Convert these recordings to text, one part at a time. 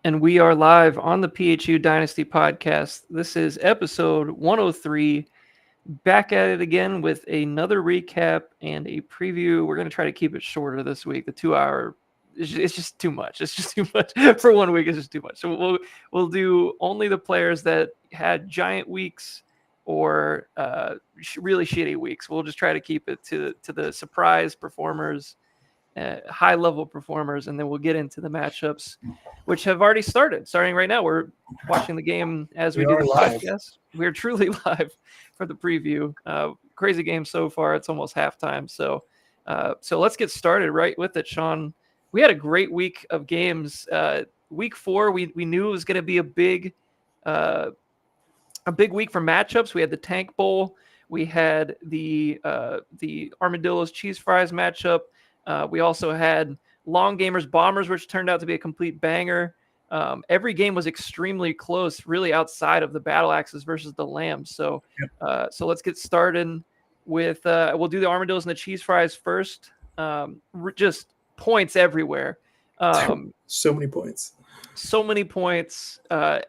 and we are live on the PHU Dynasty podcast. This is episode 103. Back at it again with another recap and a preview. We're going to try to keep it shorter this week. The 2 hour, it's just too much. It's just too much for 1 week. It's just too much. So we'll do only the players that had giant weeks or really shitty weeks. We'll just try to keep it to the surprise performers, high level performers, and then we'll get into the matchups, which have already started. Starting right now, we're watching the game as we do the podcast. We're truly live for the preview. Crazy game so far. It's almost halftime. So let's get started right with it, Sean. We had a great week of games. Week 4, we knew it was going to be a big week for matchups. We had the Tank Bowl. We had the Armadillos Cheese Fries matchup. We also had Long Gamers Bombers, which turned out to be a complete banger. Every game was extremely close, really outside of the Battle Axes versus the Lambs. So let's get started with we'll do the Armadillos and the Cheese Fries first. Just points everywhere. So many points.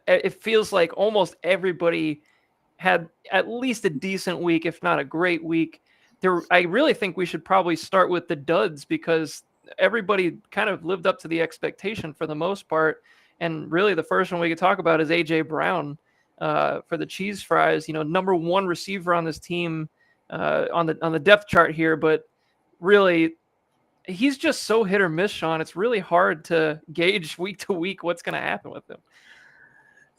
It feels like almost everybody had at least a decent week, if not a great week. I really think we should probably start with the duds because everybody kind of lived up to the expectation for the most part. And really the first one we could talk about is AJ Brown for the Cheese Fries, number 1 receiver on this team on the depth chart here. But really, he's just so hit or miss, Sean. It's really hard to gauge week to week what's going to happen with him.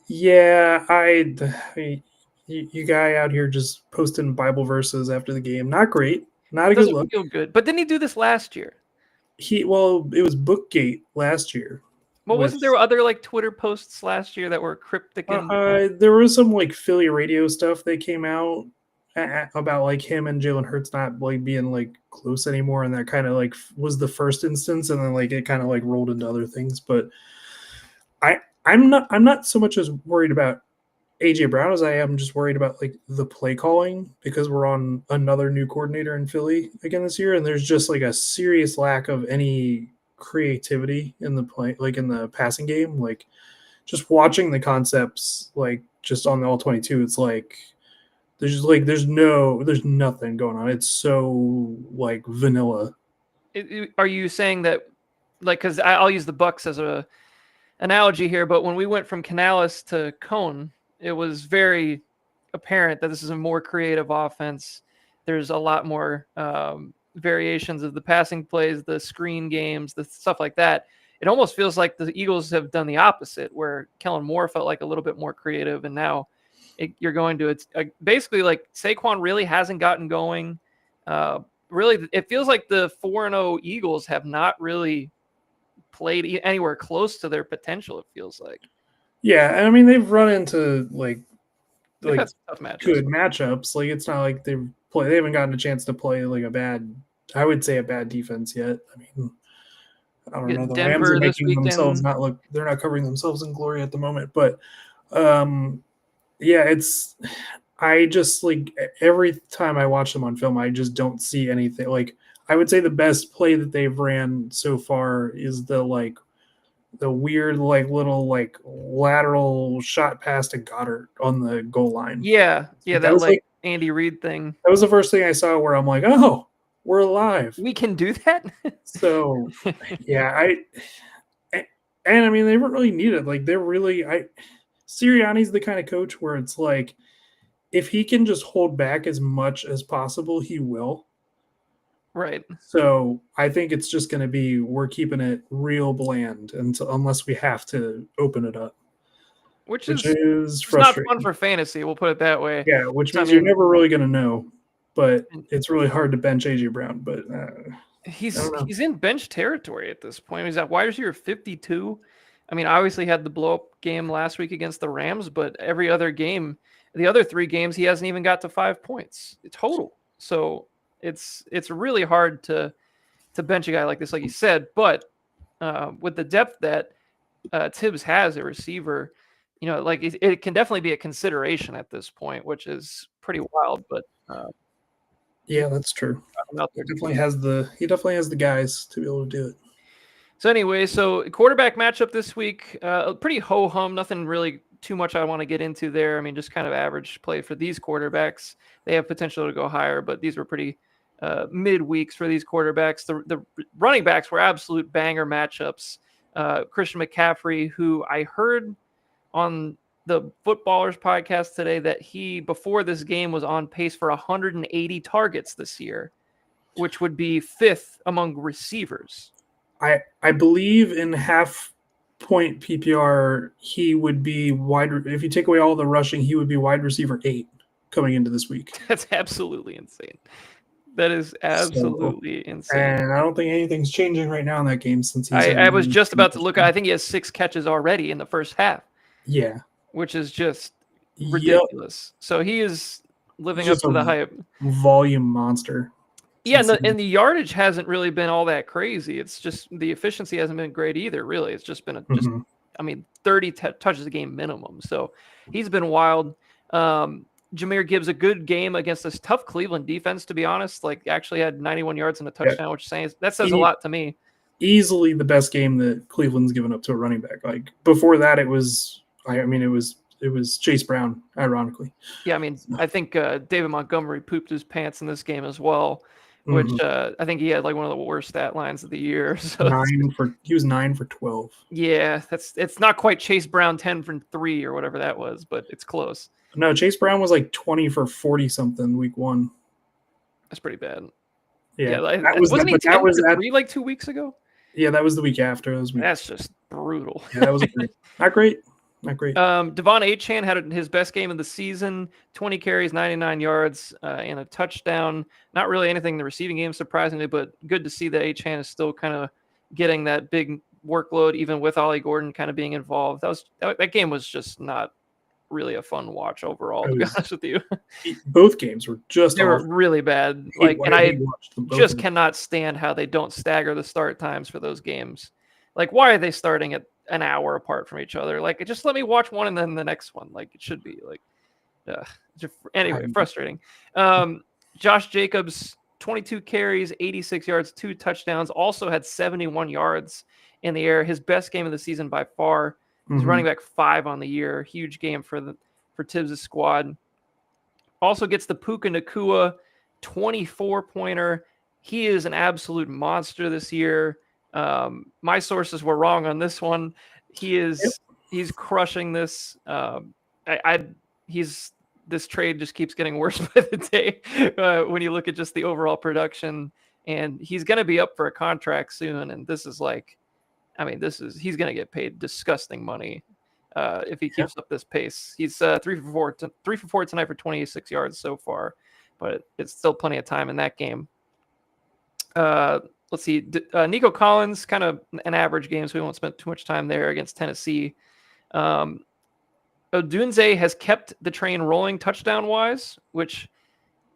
Yeah, you guy out here just posting Bible verses after the game. Not great. Not a good look. Feel good. But didn't he do this last year? It was Bookgate last year. Well, wasn't there other Twitter posts last year that were cryptic? There was some Philly radio stuff that came out about him and Jalen Hurts not being close anymore, and that kind of was the first instance, and then it kind of rolled into other things. But I'm not so much as worried about AJ Brown as I am just worried about the play calling, because we're on another new coordinator in Philly again this year, and there's just a serious lack of any creativity in the play, in the passing game. Just watching the concepts, just on the all 22, it's there's nothing going on. It's so vanilla. Are you saying that because I'll use the Bucks as a analogy here, but when we went from Canales to Cone, it was very apparent that this is a more creative offense. There's a lot more variations of the passing plays, the screen games, the stuff like that. It almost feels like the Eagles have done the opposite, where Kellen Moore felt like a little bit more creative, and now you're going to basically Saquon really hasn't gotten going. Really, it feels like the 4-0 Eagles have not really played anywhere close to their potential. It feels like. Yeah, I mean they've run into tough matchups. Good matchups. It's not like they haven't gotten a chance to play a bad defense yet. I mean, I don't know. The Rams are making themselves they're not covering themselves in glory at the moment. But yeah, I just every time I watch them on film, I just don't see anything. I would say the best play that they've ran so far is the weird little lateral shot pass to Goddard on the goal line. Yeah, that was Andy Reid thing. That was the first thing I saw where I'm like, oh, we're alive. We can do that. So yeah, and I mean they weren't really needed. They're really Sirianni's the kind of coach where it's if he can just hold back as much as possible, he will. Right. So I think it's just going to be we're keeping it real bland unless we have to open it up, which is frustrating. Not fun for fantasy. We'll put it that way. Yeah, which means you're never really going to know. But it's really hard to bench AJ Brown. But he's in bench territory at this point. He's at wide receiver 52. I mean, obviously had the blow up game last week against the Rams, but every other game, the other 3 games, he hasn't even got to 5 points total. So it's really hard to bench a guy like this, like you said. But with the depth that Tibbs has at receiver, it can definitely be a consideration at this point, which is pretty wild. But yeah, that's true. He definitely has the guys to be able to do it. So anyway, so quarterback matchup this week, pretty ho-hum, nothing really too much I want to get into there. I mean, just kind of average play for these quarterbacks. They have potential to go higher, but these were pretty mid weeks for these quarterbacks. The running backs were absolute banger matchups. Christian McCaffrey, who I heard on the Footballers podcast today that he, before this game, was on pace for 180 targets this year, which would be 5th among receivers. I believe in half point PPR, he would be wide. If you take away all the rushing, he would be wide receiver 8 coming into this week. That's absolutely insane. That is absolutely insane. And I don't think anything's changing right now in that game since he's. I was just about to look. I think he has 6 catches already in the first half. Yeah, which is just ridiculous. Yep. So he is living up to the hype. Volume monster. Yeah, and the yardage hasn't really been all that crazy. It's just the efficiency hasn't been great either, really. It's just been 30 touches a game minimum. So he's been wild. Jahmyr Gibbs, a good game against this tough Cleveland defense, to be honest. Like, actually had 91 yards and a touchdown, which says a lot to me. Easily the best game that Cleveland's given up to a running back. Like, before that, it was Chase Brown, ironically. Yeah, I mean, I think David Montgomery pooped his pants in this game as well, which I think he had like one of the worst stat lines of the year. So he was 9 for 12. Yeah, it's not quite Chase Brown 10 for 3 or whatever that was, but it's close. No, Chase Brown was like 20 for 40 something week 1. That's pretty bad. Yeah, wasn't he 10 for 3 like 2 weeks ago? Yeah, that was the week after. That's just brutal. Yeah, that was not great. Not great. Devon Achane had his best game of the season, 20 carries, 99 yards, and a touchdown. Not really anything in the receiving game, surprisingly, but good to see that Achane is still kind of getting that big workload, even with Ollie Gordon kind of being involved. That game was just not really a fun watch overall, to be honest with you. Both games were they were really bad. And I just cannot stand how they don't stagger the start times for those games. Like, why are they starting at an hour apart from each other? Like, just let me watch one and then the next one. Like, it should be like, anyway, frustrating. Josh Jacobs, 22 carries, 86 yards, 2 touchdowns, also had 71 yards in the air. His best game of the season by far. He's running back 5 on the year. Huge game for Tibbs' squad. Also gets the Puka Nacua 24-pointer. He is an absolute monster this year. My sources were wrong on this one. He's crushing this. This trade just keeps getting worse by the day when you look at just the overall production, and he's going to be up for a contract soon. And this is he's going to get paid disgusting money if he keeps up this pace. He's 3 for 4 tonight for 26 yards so far, but it's still plenty of time in that game. Let's see. Nico Collins, kind of an average game, so we won't spend too much time there against Tennessee. Odunze has kept the train rolling touchdown-wise, which,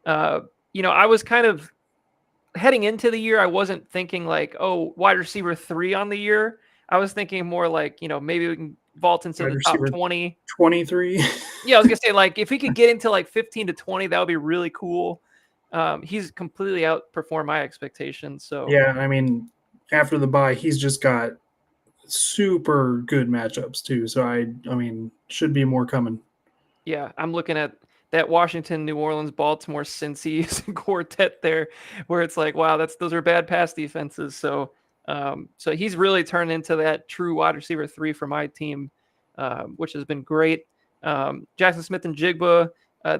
I was kind of heading into the year. I wasn't thinking like, wide receiver 3 on the year. I was thinking more like, maybe we can vault into the top 20. 23. Yeah, I was going to say, like, if he could get into like 15 to 20, that would be really cool. He's completely outperformed my expectations. So yeah, I mean, after the bye, he's just got super good matchups too. So I mean, should be more coming. Yeah, I'm looking at that Washington, New Orleans, Baltimore, Cincy quartet there, where it's like, wow, those are bad pass defenses. So he's really turned into that true wide receiver 3 for my team, which has been great. Jackson Smith and Jigba.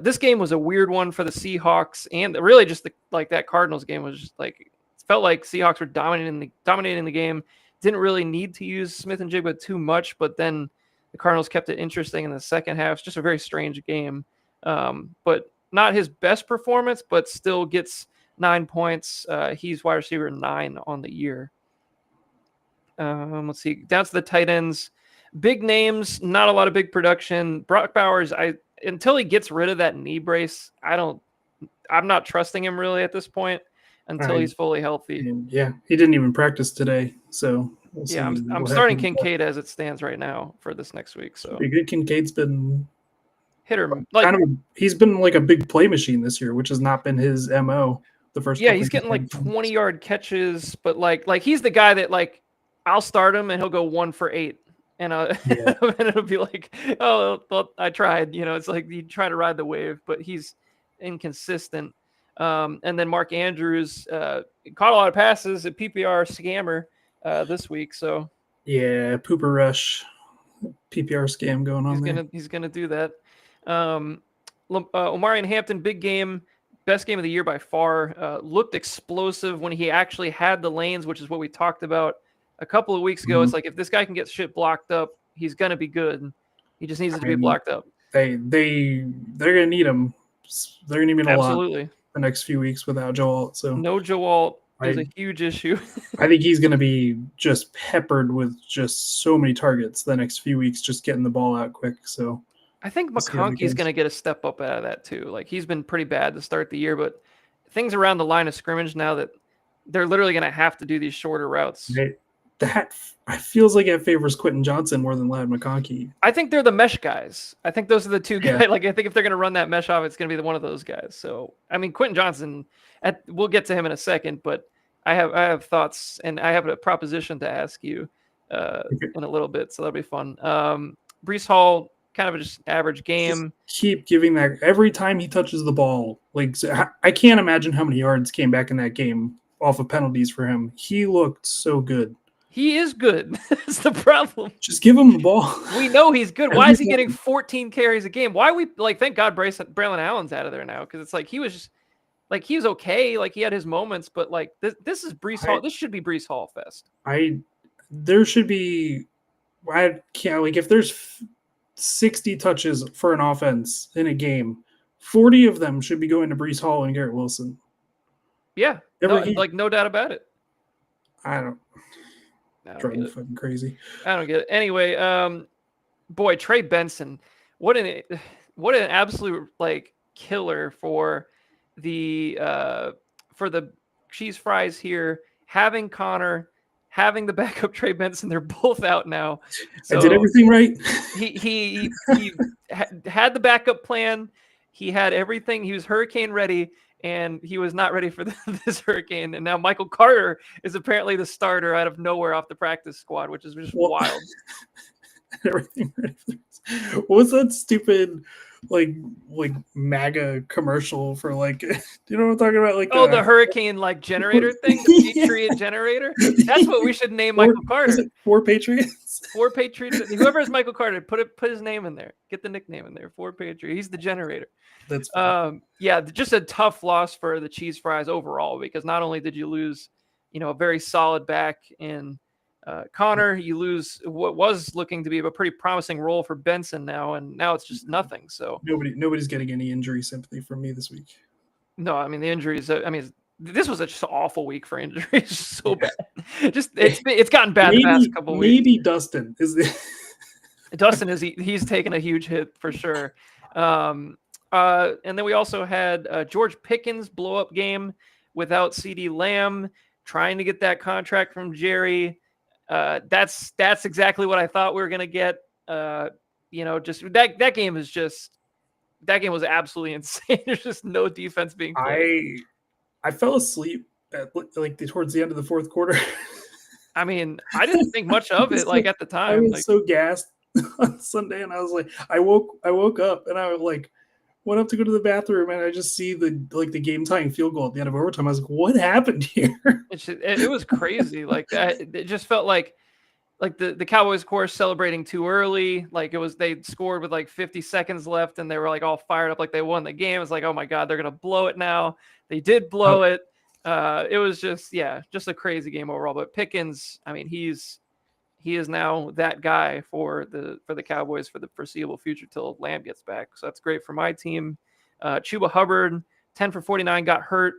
This game was a weird one for the Seahawks, and really just that Cardinals game was just like, it felt like Seahawks were dominating the game. Didn't really need to use Smith and Jigba too much, but then the Cardinals kept it interesting in the second half. It's just a very strange game, but not his best performance, but still gets 9 points. He's wide receiver 9 on the year. Let's see, down to the tight ends. Big names, not a lot of big production. Brock Bowers, until he gets rid of that knee brace, I'm not trusting him really at this point until he's fully healthy. Yeah, he didn't even practice today, so we'll see. Yeah, I'm starting Kincaid as it stands right now for this next week. So Kincaid's been hit or he's been like a big play machine this year, which has not been his MO. The first, he's getting like 20-yard catches, but like he's the guy that like I'll start him and he'll go 1 for 8. And, Yeah. and it'll be like, oh, well, I tried. It's like you try to ride the wave, but he's inconsistent. And then Mark Andrews caught a lot of passes at PPR scammer this week. So Yeah, Pooper Rush, PPR scam going on there. he's gonna do that. Omarion Hampton, big game, best game of the year by far. Looked explosive when he actually had the lanes, which is what we talked about a couple of weeks ago. Mhm. It's like if this guy can get shit blocked up, he's gonna be good. He just needs it to be blocked up. They're gonna need him. They're gonna need him a lot Absolutely. the next few weeks without Joe Alt. So No Joe Alt is a huge issue. I think he's gonna be just peppered with just so many targets the next few weeks, just getting the ball out quick. So I think McConkey's going to get a step up out of that too. Like he's been pretty bad to start the year, but things around the line of scrimmage now that they're literally going to have to do these shorter routes. That feels like it favors Quentin Johnson more than Ladd McConkey. I think they're the mesh guys. I think those are the two guys. Like I think if they're going to run that mesh off, it's going to be one of those guys. So I mean, Quentin Johnson. We'll get to him in a second, but I have thoughts and I have a proposition to ask you in a little bit. So that'll be fun. Breece Hall, kind of a just average game. Just keep giving that every time he touches the ball. Like I can't imagine how many yards came back in that game off of penalties for him. He looked so good. He is good. That's the problem. Just give him the ball. We know he's good. Why is he getting 14 carries a game? Why we thank God Braylon Allen's out of there now, because it's like he was just like he was okay. Like he had his moments, but like this is Breece Hall. This should be Breece Hall fest. There should be. I can't if there's 60 touches for an offense in a game, 40 of them should be going to Breece Hall and Garrett Wilson. Yeah, no doubt about it. I don't drive me fucking crazy. I don't get it. Anyway, boy, Trey Benson, what an absolute like killer for the cheese fries here. Having Connor, having the backup Trey Benson, they're both out now. So I did everything right. He had the backup plan. He had everything. He was hurricane ready. And he was not ready for this hurricane. And now Michael Carter is apparently the starter out of nowhere off the practice squad, which is just wild. Everything ready for this. What was that stupid like MAGA commercial for like, do you know what I'm talking about? Like the hurricane like generator thing, the Patriot generator. That's what we should name Michael Carter. 4 Patriots. 4 Patriots. Whoever is Michael Carter, put his name in there. Get the nickname in there. 4 Patriot. He's the generator. That's just a tough loss for the cheese fries overall, because not only did you lose, a very solid back in Connor, you lose what was looking to be a pretty promising role for Benson now, and now it's just nothing. So nobody's getting any injury sympathy from me this week. No, I mean the injuries. This was just an awful week for injuries. So bad. It's gotten bad the past couple weeks. Maybe Dustin is the Dustin he's taken a huge hit for sure. And then we also had George Pickens blow up game without CeeDee Lamb, trying to get that contract from Jerry. That's exactly what I thought we were gonna get. Just that game was absolutely insane. There's just no defense being played. I fell asleep towards the end of the fourth quarter. I mean, I didn't think much of it at the time. I was so gassed on Sunday, and I was like, I woke up and I was like, went up to go to the bathroom, and I just see the game tying field goal at the end of overtime. I was like, what happened here? It was crazy. It just felt like the Cowboys, of course, celebrating too early. They scored with 50 seconds left, and they were all fired up like they won the game. It's like, oh my God, they're gonna blow it now. They did blow it. It was just a crazy game overall. But Pickens, I mean, he is now that guy for the Cowboys for the foreseeable future till Lamb gets back. So that's great for my team. Chuba Hubbard, 10 for 49, got hurt.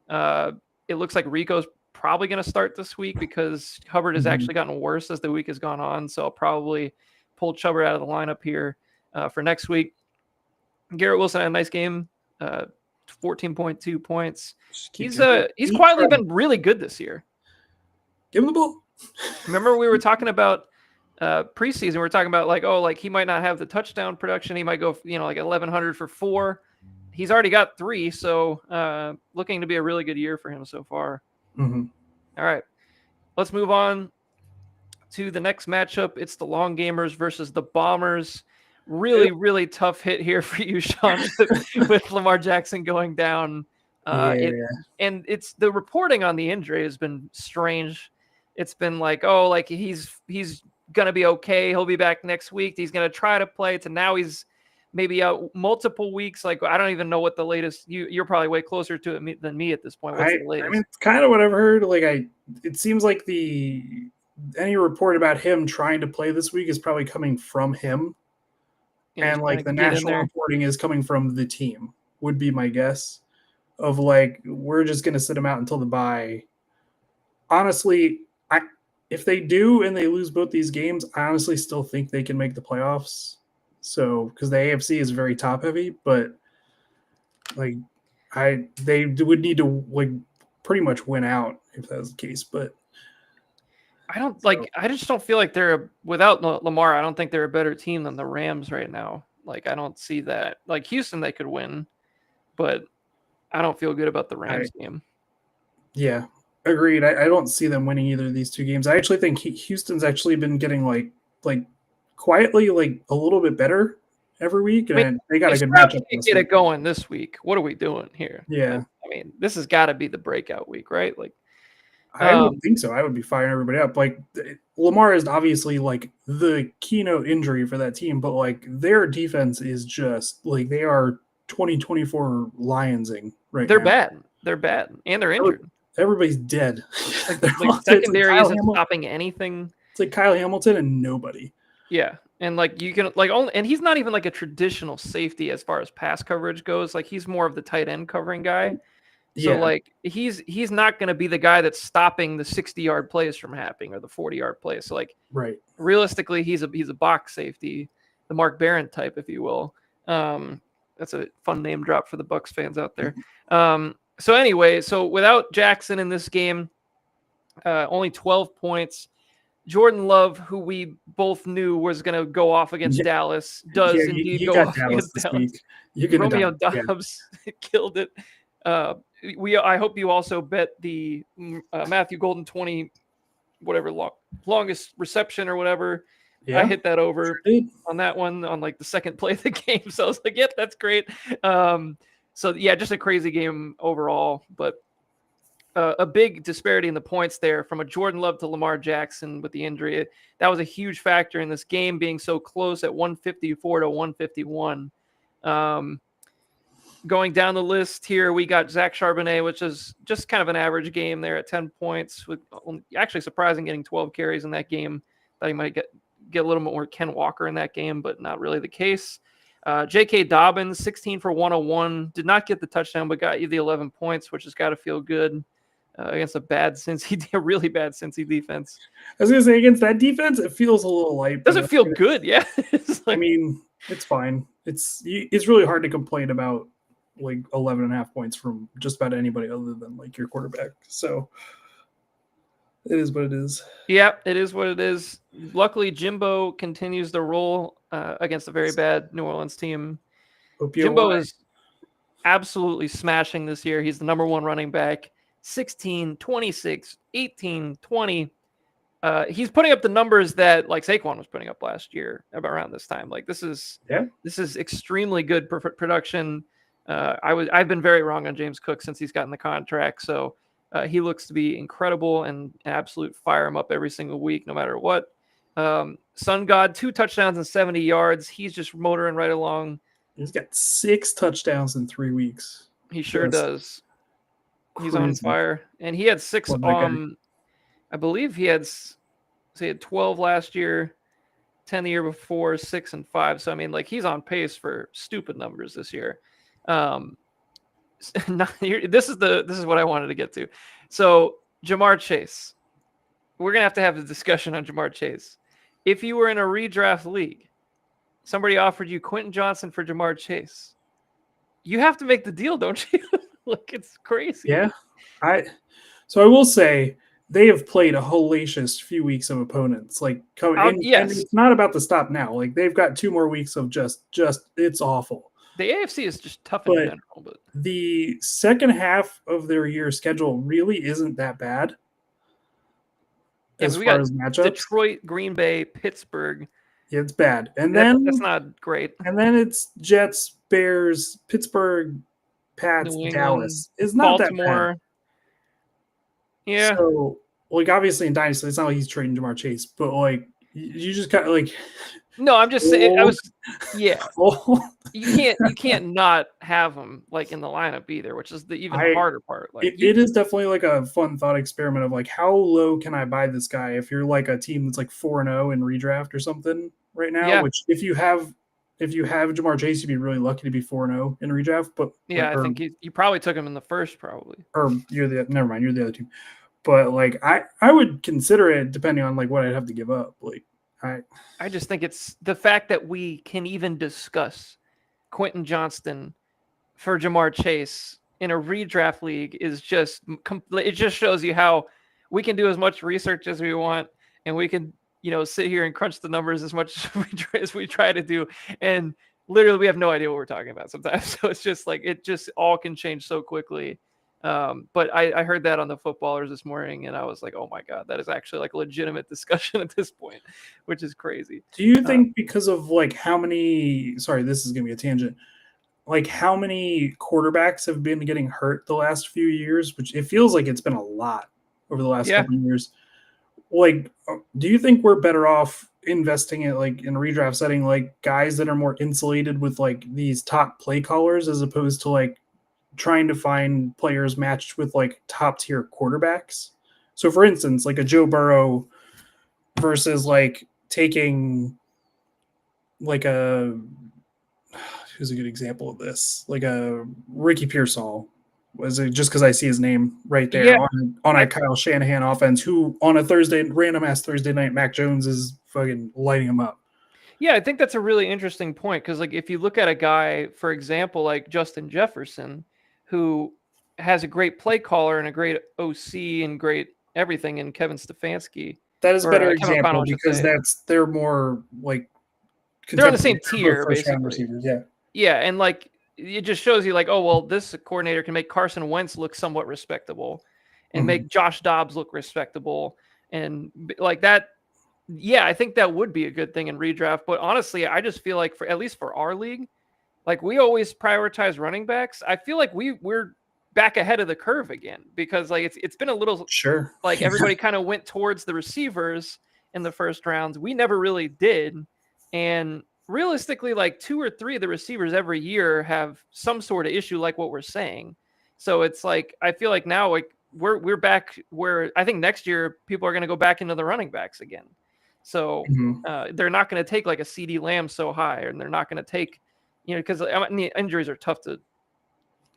It looks like Rico's probably going to start this week because Hubbard has actually gotten worse as the week has gone on. So I'll probably pull Chuba out of the lineup here for next week. Garrett Wilson had a nice game, 14.2 points. He's quietly been really good this year. Give him the ball. Remember we were talking about preseason. We were talking about he might not have the touchdown production. He might go 1,100 for 4. He's already got 3, so looking to be a really good year for him so far. Mm-hmm. All right, let's move on. to the next matchup. It's the Long Gamers versus the Bombers. Really tough hit here for you, Sean, with Lamar Jackson going down. And it's the reporting on the injury has been strange. It's been like, oh, like he's gonna be okay. He'll be back next week. He's gonna try to play. To now he's maybe out multiple weeks. Like I don't even know what the latest. You're probably way closer to it than me at this point. What's the latest? I mean, it's kind of what I've heard. Like it seems like any report about him trying to play this week is probably coming from him, and like the national reporting is coming from the team. Would be my guess. Of like, we're just gonna sit him out until the bye. Honestly, if they do and they lose both these games, I honestly still think they can make the playoffs. So, because the AFC is very top heavy, but like they would need to like pretty much win out if that was the case. But I just don't feel like without Lamar. I don't think they're a better team than the Rams right now. Like I don't see that. Like Houston, they could win, but I don't feel good about the Rams game. Yeah, agreed. I don't see them winning either of these two games. I actually think Houston's actually been getting like quietly like a little bit better every week, and they got a good matchup. Get it going this week. What are we doing here? Yeah, I mean, this has got to be the breakout week, right? Like, I would think so. I would be firing everybody up. Like Lamar is obviously like the keynote injury for that team, but like their defense is just like they are 2024 Lionsing right now. They're bad, and they're injured. Everybody's dead. Like secondary isn't stopping anything. It's like Kyle Hamilton and nobody. Yeah, and like you can and he's not even like a traditional safety as far as pass coverage goes. Like he's more of the tight end covering guy. So like he's not going to be the guy that's stopping the 60-yard plays from happening or the 40-yard plays. So like realistically, he's a box safety, the Mark Barron type, if you will. That's a fun name drop for the Bucs fans out there. So anyway, so without Jackson in this game, only 12 points. Jordan Love, who we both knew was going to go off against Dallas, does indeed go off against Dallas. Romeo Doubs killed it. I hope you also bet the Matthew Golden 20, whatever longest reception or whatever. Yeah, I hit that over on that one on like the second play of the game. So I was like, yep, that's great. So yeah, just a crazy game overall, but a big disparity in the points there from a Jordan Love to Lamar Jackson with the injury. That was a huge factor in this game being so close at 154 to 151. Going down the list here, we got Zach Charbonnet, which is just kind of an average game there at 10 points with actually surprising getting 12 carries in that game. Thought he might get a little more Ken Walker in that game, but not really the case. J.K. Dobbins, 16 for 101. Did not get the touchdown, but got you the 11 points, which has got to feel good against a really bad Cincy defense. I was going to say, against that defense, it feels a little light. Doesn't feel good, yeah. I mean, it's fine. It's really hard to complain about like 11 and a half points from just about anybody other than like your quarterback. So it is what it is. Yeah, it is what it is. Luckily, Jimbo continues to roll against a very bad New Orleans team. Jimbo is absolutely smashing this year. He's the number one running back. 16, 26, 18, 20. He's putting up the numbers that like Saquon was putting up last year about around this time. Like this is extremely good production. I've been very wrong on James Cook since he's gotten the contract. So he looks to be incredible and absolute fire him up every single week, no matter what. Sun God, 2 touchdowns and 70 yards. He's just motoring right along. He's got 6 touchdowns in 3 weeks. He sure does. He's on fire. And he had 6. I believe he had 12 last year, 10 the year before, 6 and 5. So I mean, like he's on pace for stupid numbers this year. This is what I wanted to get to. So Ja'Marr Chase, we're gonna have a discussion on Ja'Marr Chase. If you were in a redraft league, somebody offered you Quentin Johnson for Ja'Marr Chase, you have to make the deal, don't you? Like it's crazy. Yeah, I will say they have played a hellacious few weeks of opponents. Like, and it's not about to stop now. Like they've got 2 more weeks of just it's awful. The AFC is just tough in general, but the second half of their year schedule really isn't that bad. as we far got as matchups. Detroit, Green Bay, Pittsburgh. Yeah, it's bad. And That's then not great. it's Jets, Bears, Pittsburgh, Pats, New England, Dallas. It's not that bad. Baltimore. Yeah. So, like, obviously in Dynasty, it's not like he's trading Jamar Chase, but like, you just got like. No, I'm just saying. Yeah. Oh, You can't not have him like in the lineup either, which is the even harder part. Like it is definitely like a fun thought experiment of like how low can I buy this guy if you're like a team that's like 4-0 in redraft or something right now. Yeah. Which if you have Jamar Chase, you'd be really lucky to be 4-0 in redraft. But yeah, I think you probably took him in the first, probably. Or you're the other team. But like I would consider it depending on like what I'd have to give up. Like I just think it's the fact that we can even discuss Quentin Johnston for Jamar Chase in a redraft league is just it just shows you how we can do as much research as we want, and we can sit here and crunch the numbers as much as we try to do, and literally we have no idea what we're talking about sometimes. So it's just like it just all can change so quickly. But I heard that on the Footballers this morning, and I was like, oh my God, that is actually like a legitimate discussion at this point, which is crazy. Do you think because of like how many, sorry, this is going to be a tangent, like how many quarterbacks have been getting hurt the last few years, which it feels like it's been a lot over the last couple of years. Like, do you think we're better off investing it like in a redraft setting, like guys that are more insulated with like these top play callers as opposed to like trying to find players matched with like top tier quarterbacks? So for instance, like a Joe Burrow versus like taking like who's a good example of this? Like a Ricky Pearsall. Was it just because I see his name right there on a Kyle Shanahan offense, who on a random ass Thursday night, Mac Jones is fucking lighting him up. Yeah, I think that's a really interesting point because, like, if you look at a guy, for example, like Justin Jefferson, who has a great play caller and a great OC and great everything in Kevin Stefanski. That is a better example because they're more like they're on the same tier, basically. Receivers, yeah. Yeah, and like it just shows you like, oh well, this coordinator can make Carson Wentz look somewhat respectable and make Josh Dobbs look respectable and like that. Yeah, I think that would be a good thing in redraft. But honestly, I just feel like at least for our league, like we always prioritize running backs. I feel like we're back ahead of the curve again because like it's been a little like everybody kind of went towards the receivers in the first rounds. We never really did. And realistically, like 2 or 3 of the receivers every year have some sort of issue like what we're saying. So it's like I feel like now like we're back where I think next year people are going to go back into the running backs again. So they're not going to take like a CD Lamb so high, and they're not going to take, because the injuries are tough to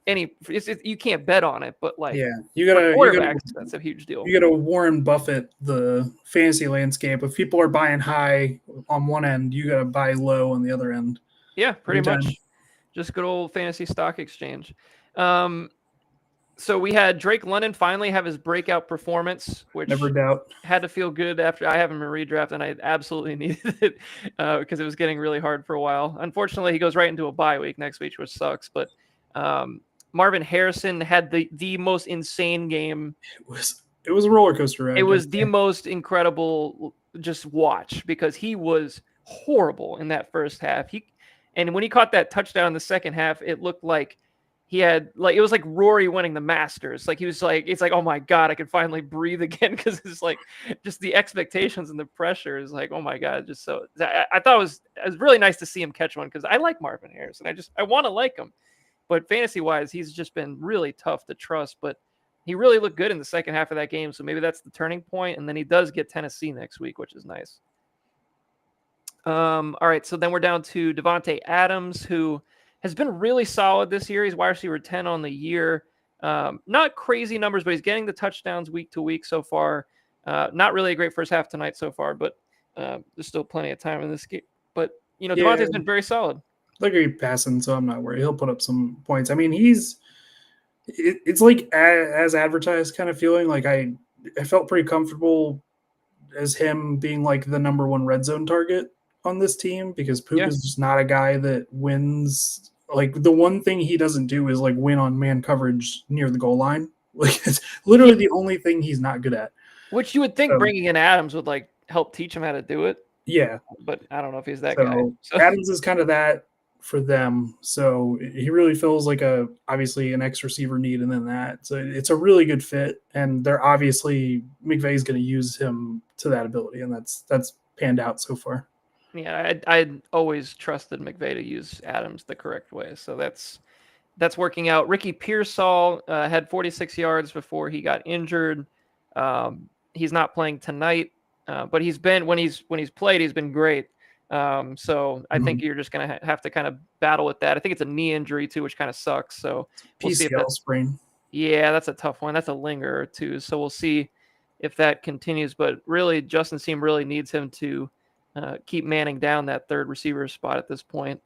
you can't bet on it, but like you gotta that's a huge deal. You gotta Warren Buffett the fantasy landscape. If people are buying high on one end, you gotta buy low on the other end. Yeah, pretty much. Just good old fantasy stock exchange. So we had Drake London finally have his breakout performance, which never doubt had to feel good after I have him in redraft, and I absolutely needed it because it was getting really hard for a while. Unfortunately, he goes right into a bye week next week, which sucks. But Marvin Harrison had the most insane game. It was a roller coaster ride. It was the most incredible just watch because he was horrible in that first half. And when he caught that touchdown in the second half, it looked like he had it was like Rory winning the Masters. Like he was like, it's like, oh my God, I can finally breathe again because it's like just the expectations and the pressure is like, oh my God, just so I thought it was really nice to see him catch one because I like Marvin Harrison. I want to like him. But fantasy-wise, he's just been really tough to trust. But he really looked good in the second half of that game, so maybe that's the turning point. And then he does get Tennessee next week, which is nice. All right, so then we're down to Devontae Adams, who has been really solid this year. He's wide receiver 10 on the year. Not crazy numbers, but he's getting the touchdowns week to week so far. Not really a great first half tonight so far, but there's still plenty of time in this game. But, Devontae's been very solid. Like he's passing, so I'm not worried. He'll put up some points. I mean, it's like as advertised kind of feeling. Like I felt pretty comfortable as him being like the number 1 red zone target on this team because Poop is just not a guy that wins. Like the one thing he doesn't do is like win on man coverage near the goal line. Like it's literally the only thing he's not good at. Which you would think So, bringing in Adams would like help teach him how to do it, yeah. but I don't know if he's that guy. So So Adams is kind of that for them. So he really feels like obviously an X receiver need, and then that. So it's a really good fit, and they're obviously McVay's going to use him to that ability, and that's panned out so far. yeah, I always trusted McVay to use Adams the correct way, so that's working out. Ricky Pearsall had 46 yards before he got injured. He's not playing tonight, but he's been when he's played, he's been great. So I think you're just gonna have to kind of battle with that. I think it's a knee injury too, which kind of sucks. So we'll see if PCL that's sprain. yeah, that's a tough one. That's a linger too. So we'll see if that continues. But really, Justin's team really needs him to keep manning down that third receiver spot at this point,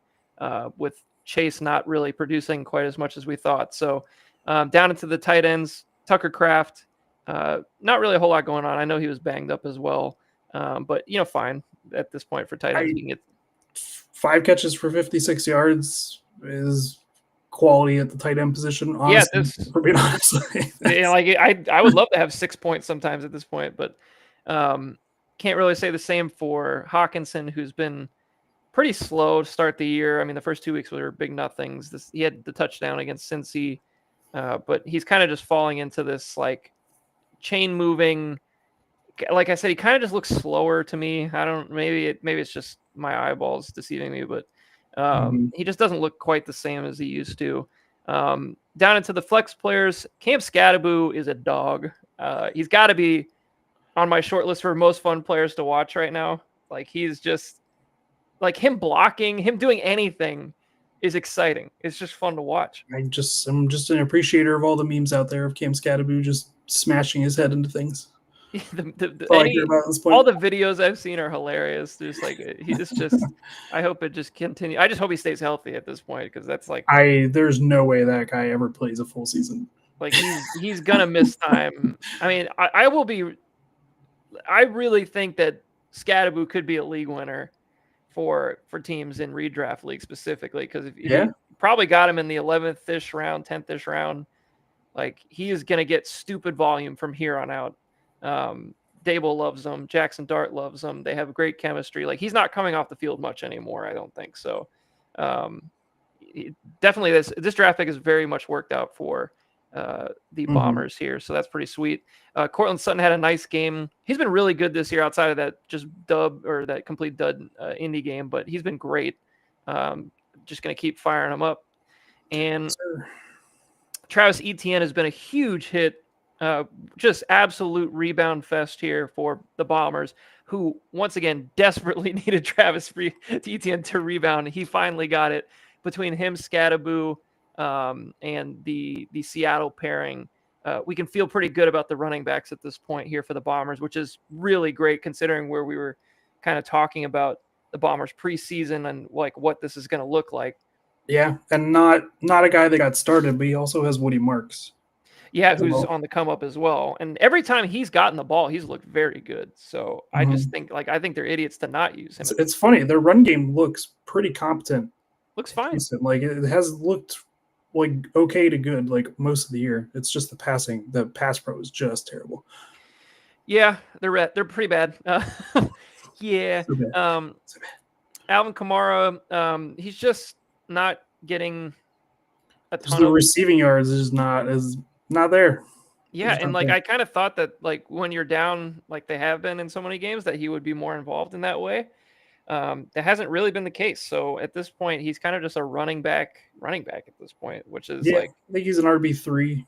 with Chase not really producing quite as much as we thought. So down into the tight ends, Tucker Kraft, not really a whole lot going on. I know he was banged up as well, but fine at this point for tight ends. You can get 5 catches for 56 yards is quality at the tight end position. Honestly, for being honest, I would love to have 6 points sometimes at this point, but can't really say the same for Hawkinson, who's been pretty slow to start the year. I mean, the first 2 weeks were big nothings. He had the touchdown against Cincy, but he's kind of just falling into this like chain moving. Like I said, he kind of just looks slower to me. I don't. Maybe it's just my eyeballs deceiving me, but he just doesn't look quite the same as he used to. Down into the flex players, Cam Scattaboo is a dog. He's got to be on my short list for most fun players to watch right now. Like he's just like him blocking, him doing anything is exciting. It's just fun to watch. I'm just an appreciator of all the memes out there of Cam Scattaboo just smashing his head into things. All the videos I've seen are hilarious. Just like he's just I hope it just continues. I just hope he stays healthy at this point, because that's like there's no way that guy ever plays a full season. Like he's gonna miss time. I mean, I really think that Scattaboo could be a league winner for teams in redraft league specifically, because if you probably got him in the 11th-ish round, 10th-ish round, like he is gonna get stupid volume from here on out. Dable loves him. Jackson Dart loves him. They have great chemistry. Like he's not coming off the field much anymore, I don't think so. Definitely this draft pick is very much worked out for the Bombers here, so that's pretty sweet. Cortland Sutton had a nice game. He's been really good this year outside of that just dub or that complete dud Indy game, but he's been great. Just going to keep firing him up. And Travis Etienne has been a huge hit. Just absolute rebound fest here for the Bombers, who once again desperately needed Travis Etienne to rebound. He finally got it between him, Scattaboo, and the Seattle pairing. We can feel pretty good about the running backs at this point here for the Bombers, which is really great considering where we were kind of talking about the Bombers preseason and like what this is going to look like. Yeah, and not a guy that got started, but he also has Woody Marks. Yeah, who's on the come up as well. And every time he's gotten the ball, he's looked very good. So I just think I think they're idiots to not use him. It's funny. Their run game looks pretty competent. Looks fine. Like it has looked like okay to good like most of the year. It's just the pass pro is just terrible. Yeah, they're pretty bad. Yeah. So bad. Alvin Kamara, he's just not getting a ton the receiving yards is not there. Yeah, and like I kind of thought that like when you're down like they have been in so many games that he would be more involved in that way. That hasn't really been the case. So at this point, he's kind of just a running back at this point, which is like I think he's an RB3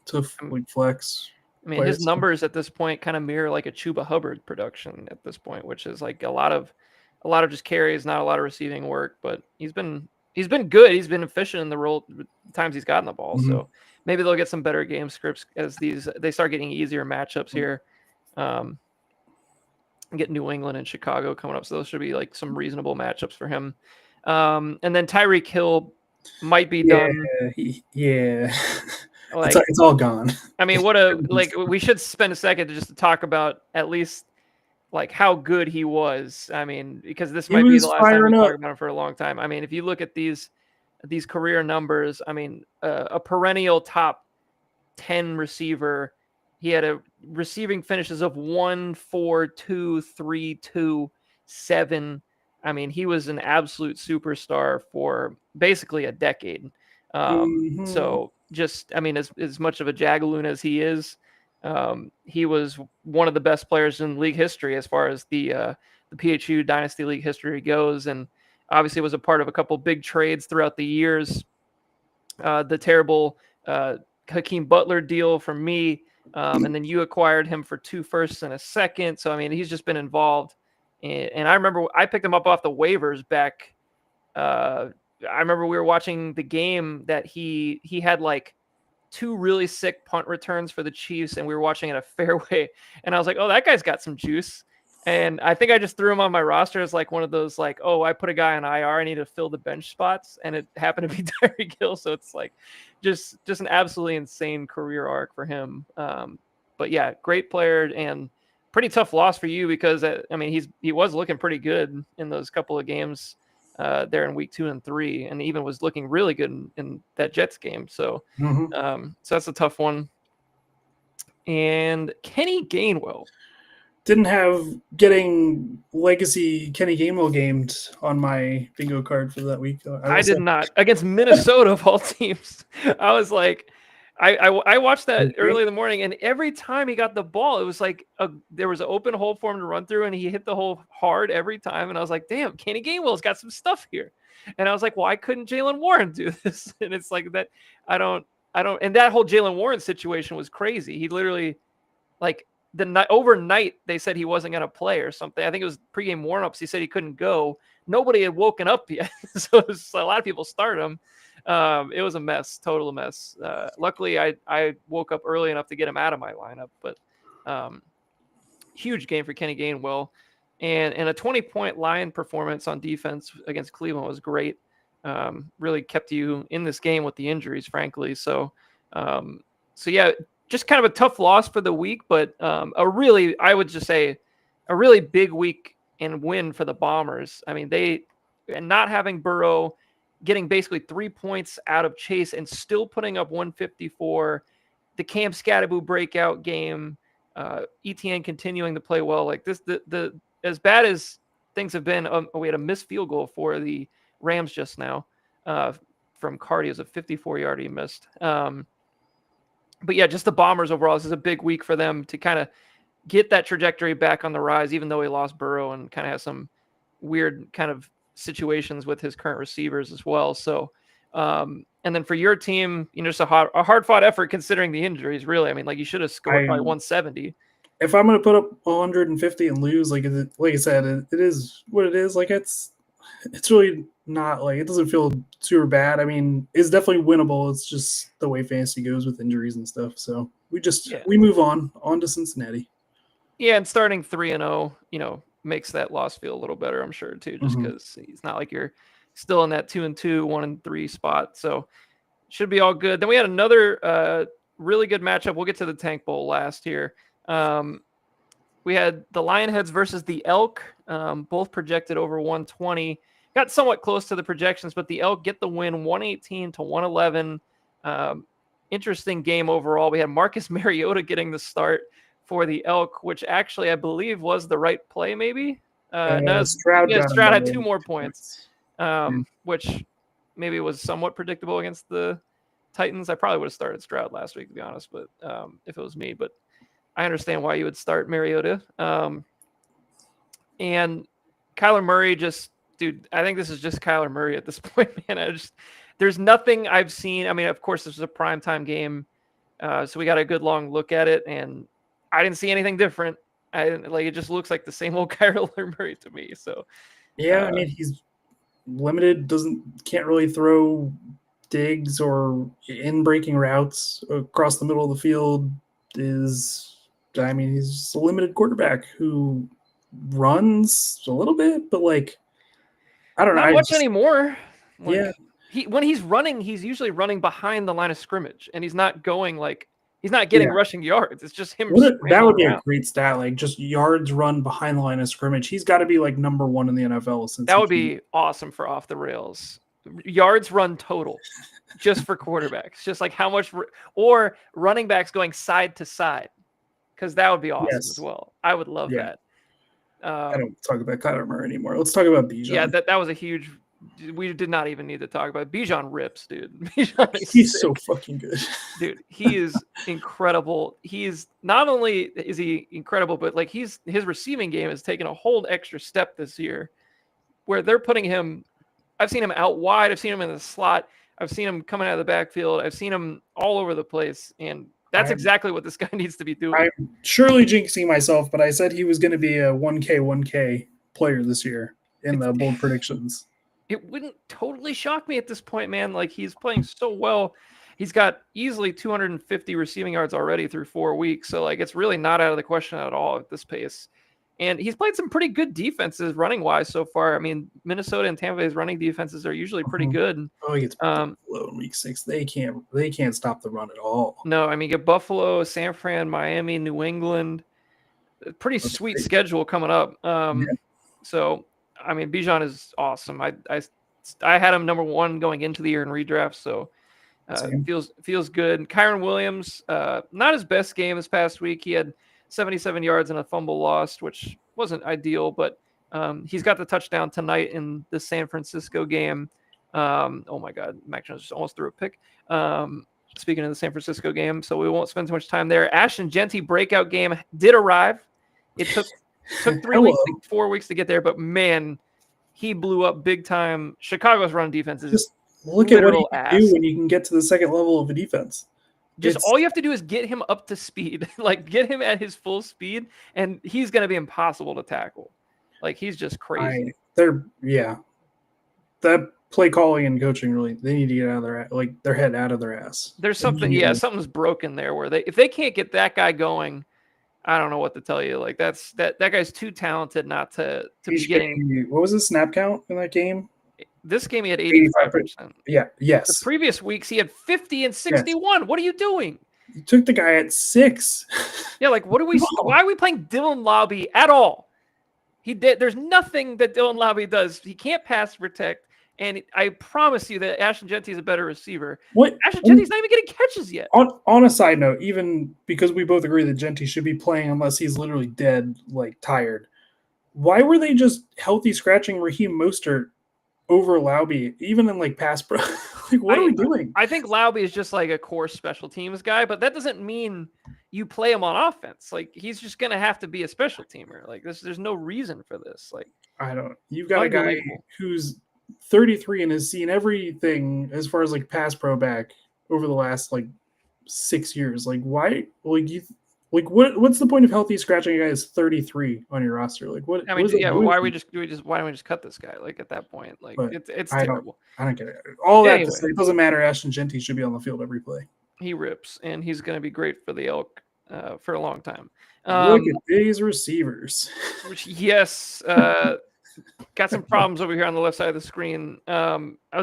to flex. I mean, his numbers at this point kind of mirror like a Chuba Hubbard production at this point, which is like a lot of just carries, not a lot of receiving work, but he's been good. He's been efficient in the times he's gotten the ball. So maybe they'll get some better game scripts as they start getting easier matchups here. Get New England and Chicago coming up, so those should be like some reasonable matchups for him. And then Tyreek Hill might be done. Like, it's all gone. I mean, we should spend a second just to talk about at least like how good he was. I mean, because this might be the last time we talk about him for a long time. I mean, if you look at these career numbers, I mean, a perennial top 10 receiver, he had a receiving finishes of 1, 4, 2, 3, 2, 7. I mean, he was an absolute superstar for basically a decade. Mhm. So just, I mean, as much of a Jagaloon as he is, he was one of the best players in league history as far as the PHU Dynasty League history goes, and obviously was a part of a couple big trades throughout the years. The terrible Hakeem Butler deal from me, and then you acquired him for 2 firsts and a second. So I mean, he's just been involved. And I remember I picked him up off the waivers back. I remember we were watching the game that he had like 2 really sick punt returns for the Chiefs, and we were watching at a fairway, and I was like, "Oh, that guy's got some juice." And I think I just threw him on my roster as like one of those like, "Oh, I put a guy on IR, I need to fill the bench spots," and it happened to be Tyreek Hill. So it's like just an absolutely insane career arc for him. But yeah, great player and pretty tough loss for you because I mean he was looking pretty good in those couple of games there in week 2 and 3, and even was looking really good in that Jets game. So, Mhm. so that's a tough one. And Kenny Gainwell. Didn't have getting legacy Kenny Gainwell gamed on my bingo card for that week. I will I say. did not against Minnesota of all teams. I was like, I watched that early in the morning, and every time he got the ball, it was like there was an open hole for him to run through, and he hit the hole hard every time. And I was like, damn, Kenny Gainwell's got some stuff here. And I was like, why couldn't Jaylen Warren do this? And it's like that. I don't. And that whole Jaylen Warren situation was crazy. He literally, like the night overnight, they said he wasn't going to play or something. I think it was pregame warmups. He said he couldn't go. Nobody had woken up yet, so it was, a lot of people started him. It was a mess, total mess. Luckily, I woke up early enough to get him out of my lineup, but huge game for Kenny Gainwell, and a 20-point Lion performance on defense against Cleveland was great. Really kept you in this game with the injuries, frankly. So yeah, just kind of a tough loss for the week, but I would just say, a really big week and win for the Bombers. I mean, and not having Burrow, getting basically 3 points out of Chase and still putting up 154, the Cam Scatterboo breakout game, ETN continuing to play well. Like this, the as bad as things have been, we had a missed field goal for the Rams just now from Cardi. It was a 54-yard he missed. But yeah, just the Bombers overall, this is a big week for them to kind of get that trajectory back on the rise, even though he lost Burrow and kind of has some weird kind of situations with his current receivers as well. So, and then for your team, just a hard fought effort considering the injuries, really. I mean, like you should have scored probably 170. If I'm going to put up 150 and lose, like I said, it is what it is. Like it's really not like, it doesn't feel super bad. I mean, it's definitely winnable. It's just the way fantasy goes with injuries and stuff. So we move on to Cincinnati. Yeah, and starting 3-0, makes that loss feel a little better, I'm sure too, just because it's not like you're still in that 2-2, 1-3 spot. So should be all good. Then we had another really good matchup. We'll get to the Tank Bowl last here. We had the Lionheads versus the Elk, both projected over 120. Got somewhat close to the projections, but the Elk get the win 118-111. Interesting game overall. We had Marcus Mariota getting the start for the Elk, which actually I believe was the right play, maybe. No, Stroud had 2 more points, which maybe was somewhat predictable against the Titans. I probably would have started Stroud last week, to be honest, but if it was me, but I understand why you would start Mariota. And Kyler Murray dude, I think this is just Kyler Murray at this point, man. There's nothing I've seen. I mean, of course, this is a primetime game, so we got a good long look at it, and I didn't see anything different. It just looks like the same old Kyler Murray to me. So yeah, I mean, he's limited, can't really throw digs or in breaking routes across the middle of the field. He's a limited quarterback who runs a little bit, but like, I don't know. Not much anymore. Yeah. When he's running, he's usually running behind the line of scrimmage, and he's not going he's not getting rushing yards. It's just him. That would be a great stat, like just yards run behind the line of scrimmage. He's got to be like number 1 in the NFL. That would be awesome for off the rails. Yards run total, just for quarterbacks. Just like how much, or running backs going side to side. because that would be awesome Yes. as well. I would love Yeah. that. I don't talk about Kyler Murray anymore. Let's talk about Bijan. Yeah, that was a huge. We did not even need to talk about it. Bijan rips, dude. Bijan is He's sick. so fucking good. Dude, he is incredible. He is not only is he incredible, but like his receiving game has taken a whole extra step this year, where they're putting him. I've seen him out wide. I've seen him in the slot. I've seen him coming out of the backfield. I've seen him all over the place, and that's exactly what this guy needs to be doing. I'm surely jinxing myself, but I said he was going to be a 1K player this year in the bold predictions. It wouldn't totally shock me at this point, man. Like, he's playing so well. He's got easily 250 receiving yards already through 4 weeks. So, like, it's really not out of the question at all at this pace. And he's played some pretty good defenses running wise so far. I mean, Minnesota and Tampa Bay's running defenses are usually pretty good. Oh, he gets Buffalo in week 6. They can't stop the run at all. No, I mean, get Buffalo, San Fran, Miami, New England. Pretty sweet schedule coming up. So, I mean, Bijan is awesome. I had him number 1 going into the year in redraft, so feels good. Kyron Williams, not his best game this past week. He had 77 yards and a fumble lost, which wasn't ideal, but he's got the touchdown tonight in the San Francisco game. Oh my God, Mac Jones just almost threw a pick. Speaking of the San Francisco game, so we won't spend too much time there. Ashton Jeanty breakout game did arrive. It took 4 weeks to get there, but man, he blew up big time. Chicago's run defense is just look at what he can do when you can get to the second level of a defense. All you have to do is get him up to speed, like get him at his full speed, and he's going to be impossible to tackle. Like, he's just crazy. That play calling and coaching they need to get out of their head out of their ass. There's something, something's broken there where if they can't get that guy going, I don't know what to tell you. Like, that guy's too talented not to be getting. What was the snap count in that game? This game he had 85%. Yeah. Yes. The previous weeks he had 50 and 61. Yes. What are you doing? You took the guy at 6. Yeah, like, why are we playing Dylan Lobby at all? There's nothing that Dylan Lobby does. He can't pass protect. And I promise you that Ashton Jeanty is a better receiver. Ashton Jeanty's not even getting catches yet. On a side note, even because we both agree that Jeanty should be playing unless he's literally dead, like tired, why were they just healthy scratching Raheem Mostert over Lauby, even in like pass pro? Like, what are we doing? I think Lauby is just like a core special teams guy, but that doesn't mean you play him on offense. Like, he's just going to have to be a special teamer. Like, there's no reason for this. Like, you've got a guy who's 33 and has seen everything as far as like pass pro back over the last like 6 years. Like, why? What's the point of healthy scratching a guy that's 33 on your roster? Like, what? I mean, why don't we just cut this guy? Like, at that point, like, it's terrible. I don't get it. All that to say, it doesn't matter. Ashton Jeanty should be on the field every play. He rips, and he's going to be great for the Elk for a long time. Look at these receivers. Yes. Got some problems over here on the left side of the screen.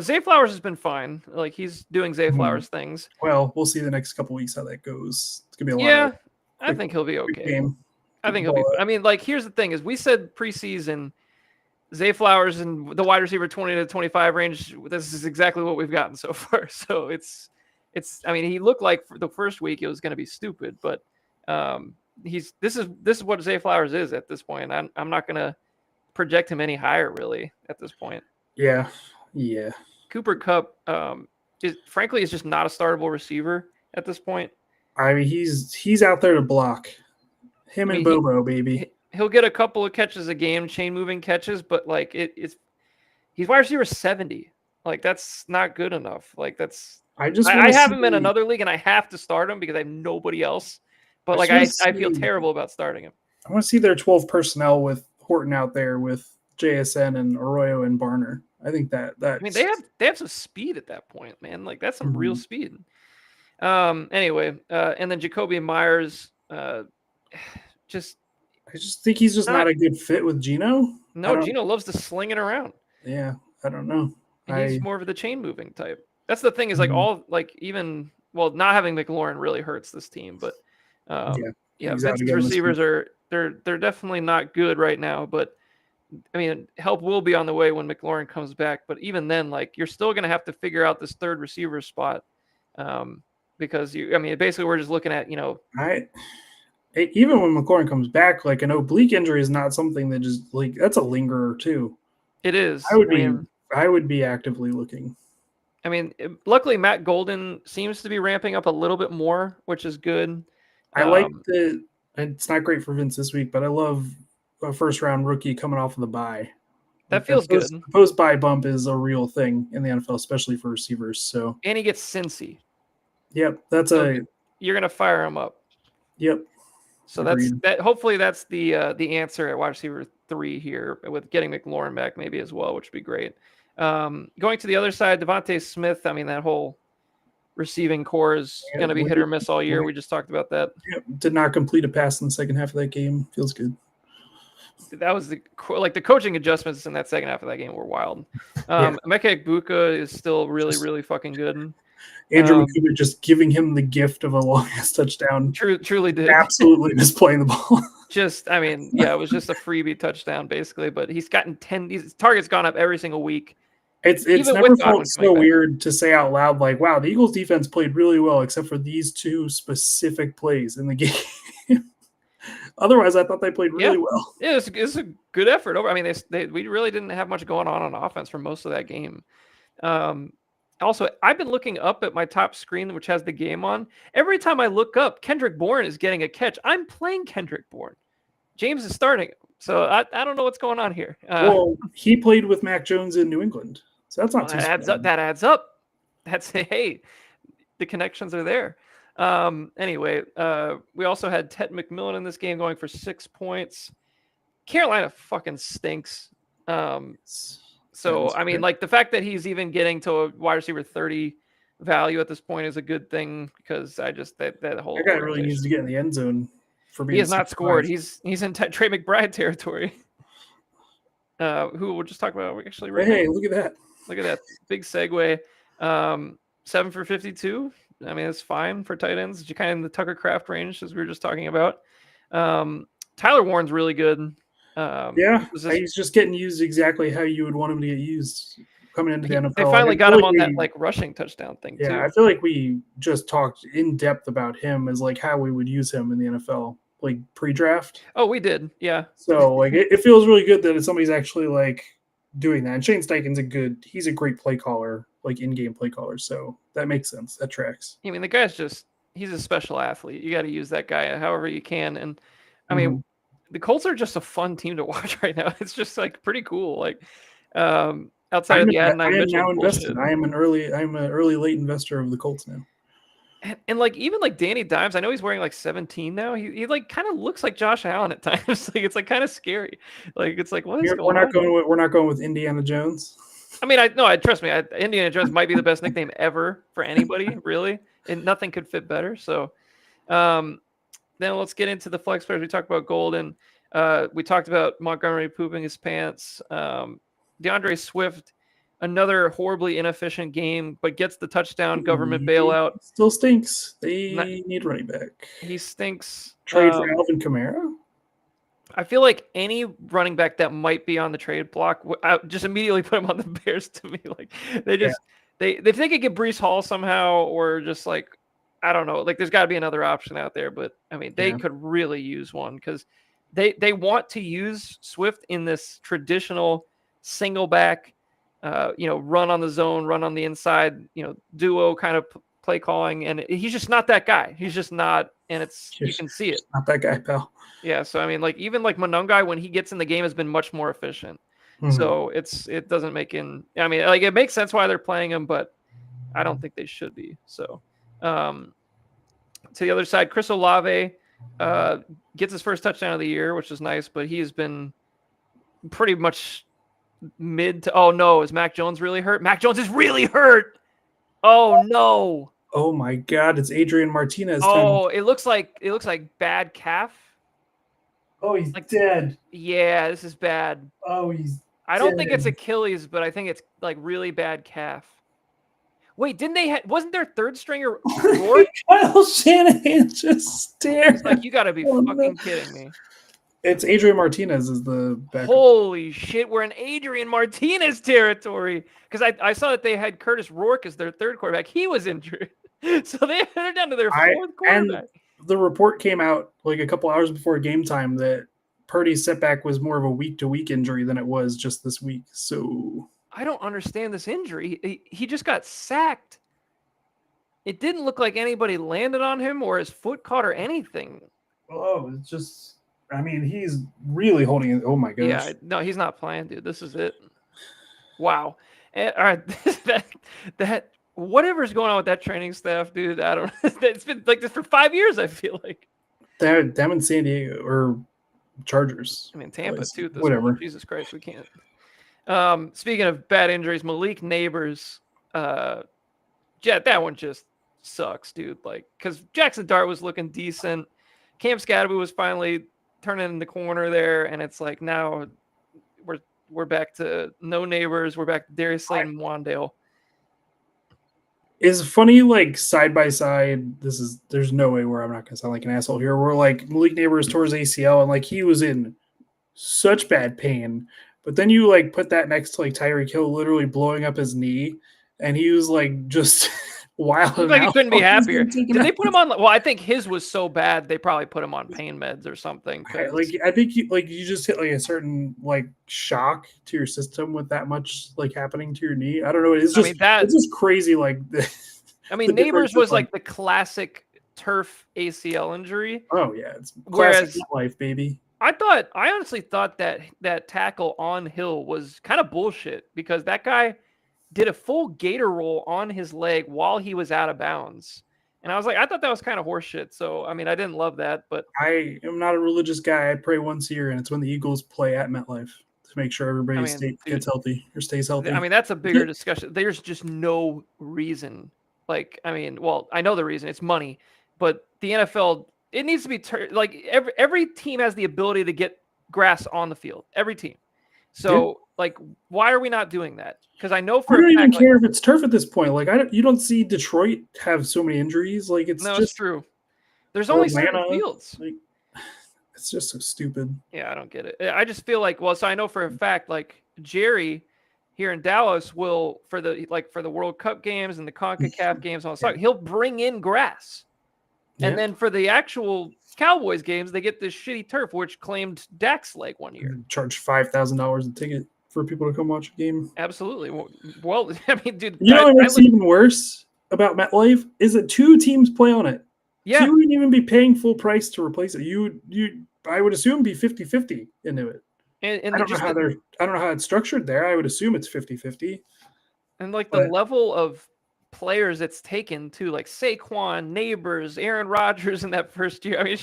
Zay Flowers has been fine. Like, he's doing Zay Flowers things. Well, we'll see the next couple weeks how that goes. It's gonna be a lot. I think he'll be okay. I think he'll be. I mean, like, here's the thing: is we said preseason, Zay Flowers and the wide receiver 20 to 25 range. This is exactly what we've gotten so far. So it's. I mean, he looked like for the first week it was going to be stupid, but this is what Zay Flowers is at this point. I'm not going to project him any higher really at this point. Yeah. Cooper Kupp is just not a startable receiver at this point. I mean, he's out there to block. And Bobo, baby. He'll get a couple of catches a game, chain moving catches, but like he's wide receiver 70. Like, that's not good enough. Like, that's I have him in another league and I have to start him because I have nobody else. But like, I feel terrible about starting him. I want to see their 12 personnel with Horton out there with JSN and Arroyo and Barner. I think that I mean, they have some speed at that point, man. Like, that's some real speed. Anyway, and then Jacoby Myers, I just think he's just not a good fit with Geno. No, Geno loves to sling it around. Yeah, I don't know. He's more of the chain moving type. That's the thing is like not having McLaurin really hurts this team, but Vincent's receivers they're definitely not good right now. But I mean, help will be on the way when McLaurin comes back. But even then, like, you're still going to have to figure out this third receiver spot. Because basically we're just looking at, Even when McLaurin comes back, like an oblique injury is not something that just like that's a lingerer too. It is. I would be actively looking. I mean, luckily Matt Golden seems to be ramping up a little bit more, which is good. I like that. It's not great for Vince this week, but I love a first round rookie coming off of the bye. That feels good. The post bye bump is a real thing in the NFL, especially for receivers. So and he gets Cincy. Yep, you're gonna fire him up. Yep. So agreed. Hopefully that's the answer at wide receiver 3 here, with getting McLaurin back maybe as well, which would be great. Going to the other side, Devontae Smith. I mean, that whole receiving core is going to be hit or miss all year. We just talked about that. Yep. Did not complete a pass in the second half of that game. Feels good. That was the coaching adjustments in that second half of that game were wild. Emeka Egbuka is still really fucking good. Andrew McCoubert just giving him the gift of a long-ass touchdown. Truly did. Absolutely misplaying the ball. It was just a freebie touchdown basically, but he's gotten his target's gone up every single week. It's never felt so weird to say out loud, like, wow, the Eagles defense played really well, except for these two specific plays in the game. Otherwise, I thought they played really well. Yeah, it's a good effort. I mean, we really didn't have much going on offense for most of that game. Also, I've been looking up at my top screen, which has the game on. Every time I look up, Kendrick Bourne is getting a catch. I'm playing Kendrick Bourne. James is starting. So I don't know what's going on here. Well, he played with Mac Jones in New England. So that's not too bad. That adds up. Hey, the connections are there. Anyway, we also had Ted McMillan in this game going for 6 points. Carolina fucking stinks. So, I mean, like the fact that he's even getting to a wide receiver 30 value at this point is a good thing, because that whole guy really needs to get in the end zone for being. He has not scored. He's in Trey McBride territory. Who we'll just talk about actually right now. Look at that big segue. 7 for 52. I mean, it's fine for tight ends. You're kind of in the Tucker Kraft range, as we were just talking about. Tyler Warren's really good. He's just getting used exactly how you would want him to get used coming into the NFL. They finally got him on that like rushing touchdown thing too. I feel like we just talked in depth about him as like how we would use him in the NFL, like pre-draft. Oh, we did, yeah. So like it feels really good that somebody's actually like doing that. And Shane Steichen's he's a great play caller, like in-game play caller. So that makes sense. That tracks. I mean, the guy's he's a special athlete. You got to use that guy however you can. And I mean, the Colts are just a fun team to watch right now. It's just like pretty cool. Like outside of the Adonai Mitchell bullshit. I'm an early late investor of the Colts now. And like even like Danny Dimes, I know he's wearing like 17 now. He like kind of looks like Josh Allen at times. Like it's like kind of scary. Like it's like what is going on? We're not going with Indiana Jones. I mean, trust me. Indiana Jones might be the best nickname ever for anybody, really, and nothing could fit better. So, then let's get into the flex players. We talked about Golden. We talked about Montgomery pooping his pants. DeAndre Swift, another horribly inefficient game, but gets the touchdown government bailout. Still stinks. They need running back. He stinks. Trade for Alvin Kamara? I feel like any running back that might be on the trade block, I just immediately put him on the Bears to me. Like if they could get Breece Hall somehow, or just like, I don't know, like there's got to be another option out there. But I mean, they could really use one, because they want to use Swift in this traditional single back, run on the zone, run on the inside, duo kind of play calling. And he's just not that guy. He's just not. And you can see it. Not that guy, pal. Yeah. So, I mean, like even like Monungai, when he gets in the game, has been much more efficient. Mm-hmm. So it doesn't make it makes sense why they're playing him, but I don't think they should be. So, to the other side, Chris Olave gets his first touchdown of the year, which is nice, but he has been pretty much mid to. Oh no, is Mac Jones really hurt? Mac Jones is really hurt. Oh no. Oh my God, it's Adrian Martinez. Oh, it looks like bad calf. Oh, he's like dead. Yeah, this is bad. Oh, he's I don't think it's Achilles, but I think it's like really bad calf. Wait, didn't they wasn't their third stringer Rourke? Kyle Shanahan just stared. Like, you gotta be fucking kidding me. It's Adrian Martinez is the backup. Holy shit, we're in Adrian Martinez territory. Because I saw that they had Curtis Rourke as their third quarterback. He was injured. So they're down to their fourth quarterback. the report came out like a couple hours before game time that Purdy's setback was more of a week-to-week injury than it was just this week. So I don't understand this injury. He just got sacked. It didn't look like anybody landed on him or his foot caught or anything. oh, it's just. I mean, he's really holding it. Oh my gosh. Yeah, no, he's not playing, dude. This is it. Wow. All right, that whatever's going on with that training staff, dude. I don't. It's been like this for 5 years. I feel like. Them in San Diego or Chargers. I mean, Tampa too. At this whatever. point. Jesus Christ, we can't. Speaking of bad injuries, Malik Neighbors. Yeah, that one just sucks, dude. Like, because Jackson Dart was looking decent. Cam Scadaboo was finally turning in the corner there, and it's like now we're back to no Neighbors. We're back to Darius Slayton and Wandale. Is funny, like side by side. There's no way where I'm not gonna sound like an asshole here. Where like Malik Neighbors tore his ACL and like he was in such bad pain, but then you like put that next to like Tyreek Hill literally blowing up his knee, and he was like just wild. Like he couldn't be happier. Did they put him on? Well, I think his was so bad they probably put him on pain meds or something. Like I think you just hit like a certain like shock to your system with that much like happening to your knee. I don't know. It's just it's just crazy. Like I mean, Neighbors was like the classic turf ACL injury. Oh yeah, it's classic life, baby. I honestly thought that tackle on Hill was kind of bullshit because that guy did a full gator roll on his leg while he was out of bounds. And I was like, I thought that was kind of horseshit. So, I mean, I didn't love that, but I am not a religious guy. I pray once a year, and it's when the Eagles play at MetLife to make sure everybody gets healthy or stays healthy. I mean, that's a bigger discussion. There's just no reason. Like, I mean, well, I know the reason. It's money. But the NFL, it needs to be like every team has the ability to get grass on the field. Every team. So, like, why are we not doing that? Because I know for I don't even care if it's turf at this point. Like, you don't see Detroit have so many injuries. Like, it's it's true. There's only certain fields. Like, it's just so stupid. Yeah, I don't get it. I just feel like, well, so I know for a fact, like Jerry here in Dallas will for the World Cup games and the CONCACAF games on the side, he'll bring in grass, and then for the actual Cowboys games, they get this shitty turf, which claimed Dak's leg one year. Charge $5,000 a ticket for people to come watch a game. Absolutely. Well, I mean, dude. You know what's even worse about MetLife is that 2 teams play on it. Yeah. So you wouldn't even be paying full price to replace it. I would assume be 50-50 into it. And I don't know how it's structured there. I would assume it's 50-50. And like the level of players it's taken to like Saquon, Neighbors, Aaron Rodgers in that first year. I mean,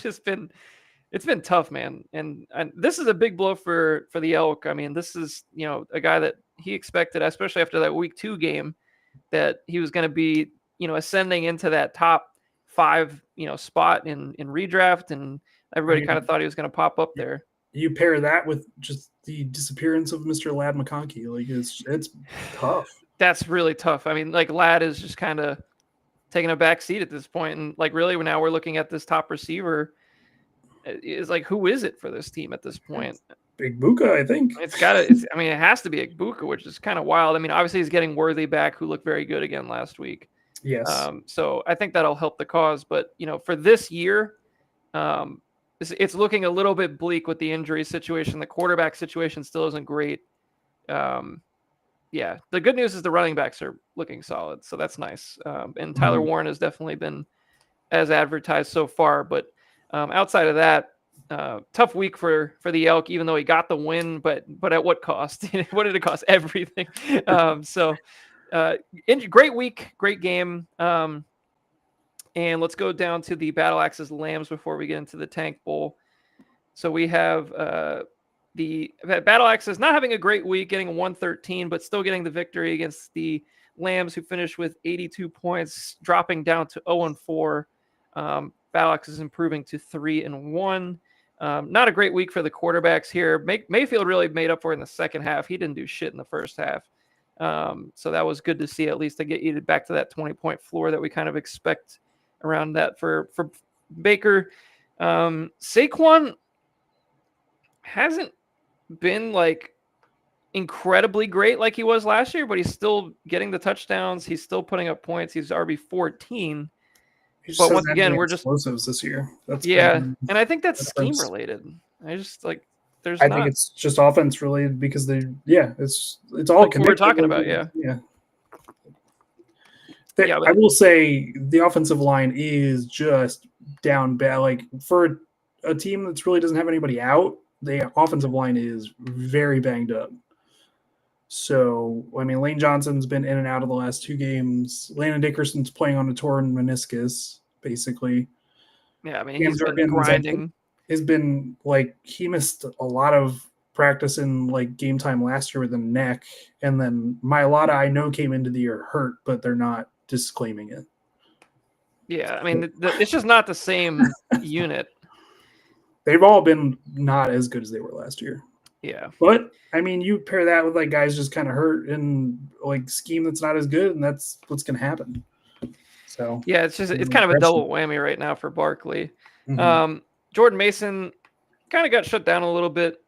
it's been tough, man. And this is a big blow for the Elk. I mean, this is, a guy that he expected, especially after that week 2 game, that he was going to be, ascending into that top 5, spot in redraft. And everybody kind of thought he was going to pop up there. You pair that with just the disappearance of Mr. Ladd McConkey. Like it's tough. That's really tough. I mean, like Ladd is just kind of taking a back seat at this point. And like, really, now we're looking at this top receiver. Is like, who is it for this team at this point? Igbuka, I think. It has to be Igbuka, which is kind of wild. I mean, obviously he's getting Worthy back, who looked very good again last week. Yes. So I think that'll help the cause. But, for this year, it's looking a little bit bleak with the injury situation. The quarterback situation still isn't great. Yeah, the good news is the running backs are looking solid, so that's nice. And Tyler Warren has definitely been as advertised so far. But outside of that, tough week for the Elk, even though he got the win. But at what cost? What did it cost? Everything. Great week, great game. And let's go down to the Battle Axes Lambs before we get into the Tank Bowl. So we have the Battle Axes not having a great week, getting a 113, but still getting the victory against the Lambs, who finished with 82 points, dropping down to 0-4. Battle Axes improving to 3-1. Not a great week for the quarterbacks here. Mayfield really made up for it in the second half. He didn't do shit in the first half. So that was good to see, at least to get you back to that 20-point floor that we kind of expect around that for Baker. Saquon hasn't been like incredibly great like he was last year, but he's still getting the touchdowns. He's still putting up points. He's RB 14. He just But hasn't once had again, any we're just explosives this year. That's yeah, been and I think that's the scheme difference. related. I just like there's I think not it's just offense related because it's all like what we're connected. talking about. Yeah, Yeah. yeah, I but will say the offensive line is just down bad. Like for a team that really doesn't have anybody out, the offensive line is very banged up. So I mean, Lane Johnson's been in and out of the last 2 games. Landon Dickerson's playing on a torn meniscus, basically. yeah, I mean Cam he's been Jurgens grinding. has been like he missed a lot of practice in like game time last year with a neck, and then Mailata I know came into the year hurt, but they're not disclaiming it. Yeah, I mean it's just not the same unit. They've all been not as good as they were last year. Yeah, But I mean, you pair that with like guys just kind of hurt and like scheme that's not as good, and that's what's going to happen. So yeah, it's kind of a double whammy right now for Barkley. Mm-hmm. Jordan Mason kind of got shut down a little bit.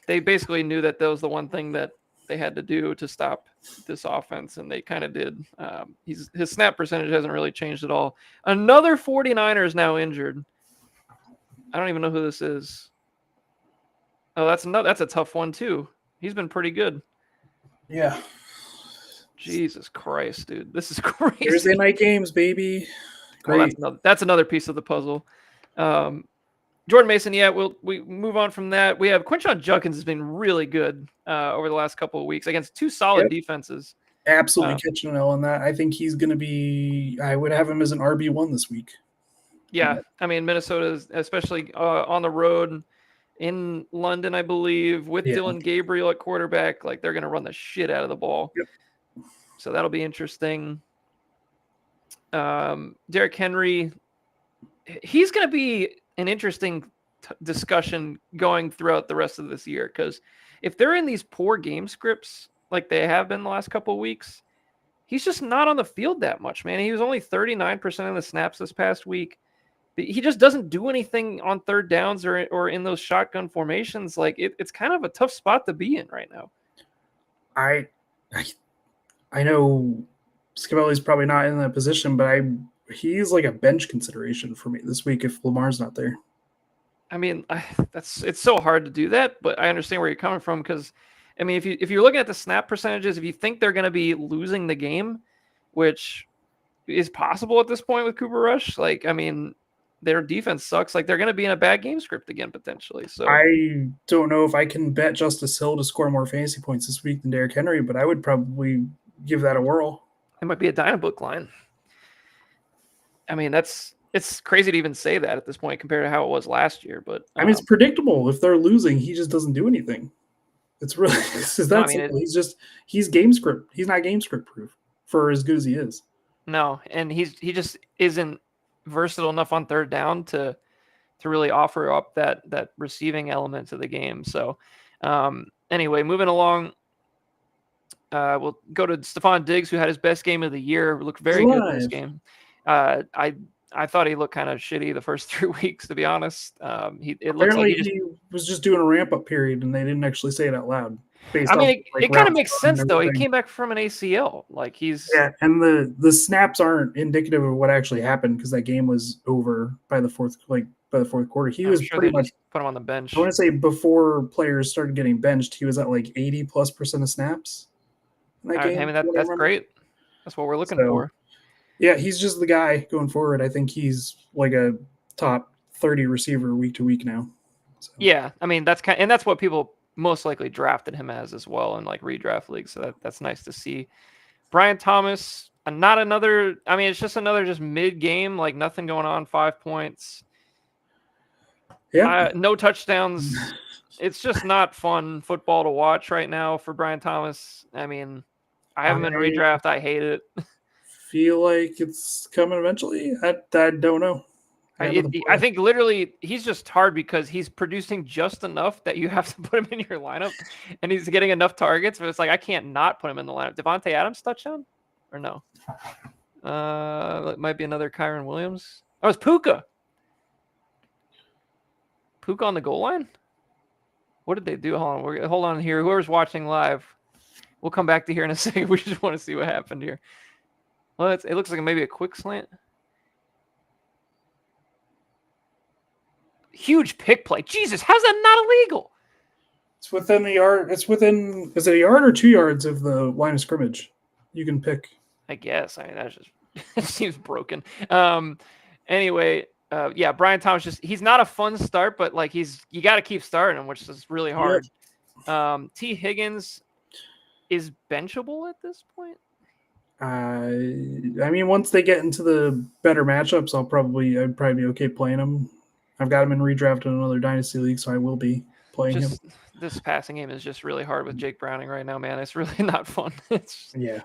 They basically knew that was the one thing that they had to do to stop this offense, and they kind of did. His snap percentage hasn't really changed at all. Another 49er is now injured. I don't even know who this is. Oh, that's a tough one too. He's been pretty good. Yeah. Jesus Christ, dude, this is crazy. Thursday night games, baby. Great. Well, that's another piece of the puzzle. Jordan Mason, yeah, we move on from that. We have Quinshon Judkins has been really good over the last couple of weeks against 2 solid defenses. Absolutely catching an L on that. I think he's going to be. I would have him as an RB1 this week. Yeah, I mean Minnesota, especially on the road in London, I believe, with Dylan Gabriel at quarterback, like they're going to run the shit out of the ball. Yep. So that'll be interesting. Derrick Henry, he's going to be an interesting discussion going throughout the rest of this year, because if they're in these poor game scripts like they have been the last couple of weeks, he's just not on the field that much, man. He was only 39% of the snaps this past week. He just doesn't do anything on third downs or in those shotgun formations. Like it's kind of a tough spot to be in right now. I know Scavelli's probably not in that position, but he's like a bench consideration for me this week if Lamar's not there. I mean, it's so hard to do that, but I understand where you're coming from, because, I mean, if you're looking at the snap percentages, if you think they're going to be losing the game, which is possible at this point with Cooper Rush, like, I mean, their defense sucks. Like, they're going to be in a bad game script again potentially. So I don't know if I can bet Justice Hill to score more fantasy points this week than Derrick Henry, but I would probably give that a whirl. It might be a Dynabook line. I mean, it's crazy to even say that at this point compared to how it was last year. But I mean, it's predictable. If they're losing, he just doesn't do anything. It's really he's game script. He's not game script proof for as good as he is. No, and he just isn't versatile enough on third down to really offer up that receiving element to the game. So anyway, moving along, we'll go to Stephon Diggs, who had his best game of the year. Looked very good in this game. I thought he looked kind of shitty the first 3 weeks, to be honest. It looks like he was just doing a ramp up period, and they didn't actually say it out loud. I mean, it kind of makes sense though. He came back from an ACL, like and the snaps aren't indicative of what actually happened because that game was over by the fourth quarter. He was pretty much put him on the bench. I want to say before players started getting benched, he was at like 80+% of snaps in that game. I mean, that's great. That's what we're looking for. Yeah, he's just the guy going forward. I think he's like a top 30 receiver week to week now. So. Yeah, I mean that's what people most likely drafted him as well in like redraft leagues. So that's nice to see. Brian Thomas, not another. I mean, it's just another mid game, like nothing going on. 5 points. Yeah, no touchdowns. It's just not fun football to watch right now for Brian Thomas. I mean, I have him in redraft. I hate it. Feel like it's coming eventually. I don't know. I think literally he's just hard because he's producing just enough that you have to put him in your lineup, and he's getting enough targets. But it's like I can't not put him in the lineup. Devontae Adams touchdown or no? It might be another Kyron Williams. Oh, it's Puka. Puka on the goal line. What did they do? Hold on here. Whoever's watching live, we'll come back to here in a second. We just want to see what happened here. Well, it looks like maybe a quick slant. huge pick play. Jesus, how's that not illegal? It's within the yard. It's within. Is it a yard or 2 yards of the line of scrimmage? You can pick. I guess. I mean, that's just it seems broken. Anyway, yeah, Brian Thomas he's not a fun start, but like you got to keep starting him, which is really hard. Yep. T. Higgins is benchable at this point. I mean, once they get into the better matchups, I'd probably be okay playing him. I've got him in redraft in another dynasty league, so I will be playing him. This passing game is just really hard with Jake Browning right now, man. It's really not fun. Yeah.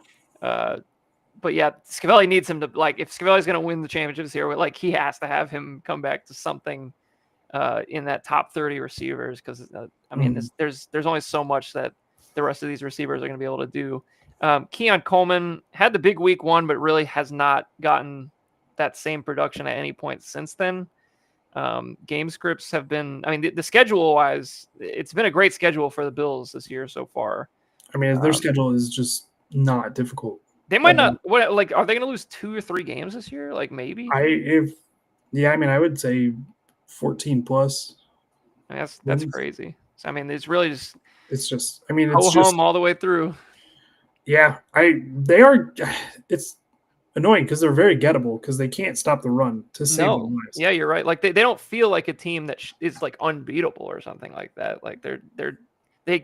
But yeah, Scavelli needs him to, like, if Scavelli's going to win the championships here, like, he has to have him come back to something in that top 30 receivers, because I mean, there's only so much that the rest of these receivers are going to be able to do. Keon Coleman had the big week 1, but really has not gotten that same production at any point since then. Game scripts have been, I mean, the schedule wise, it's been a great schedule for the Bills this year so far. I mean, their schedule is just not difficult. They might not. What, like, are they going to lose 2 or 3 games this year? Like, maybe. I mean, I would say 14 plus. I mean, that's crazy. So, I mean, it's really just. It's just. I mean, it's home all the way through. Yeah, they are. It's annoying because they're very gettable because they can't stop the run to save their lives. Yeah, you're right. Like they don't feel like a team that is like unbeatable or something like that. Like they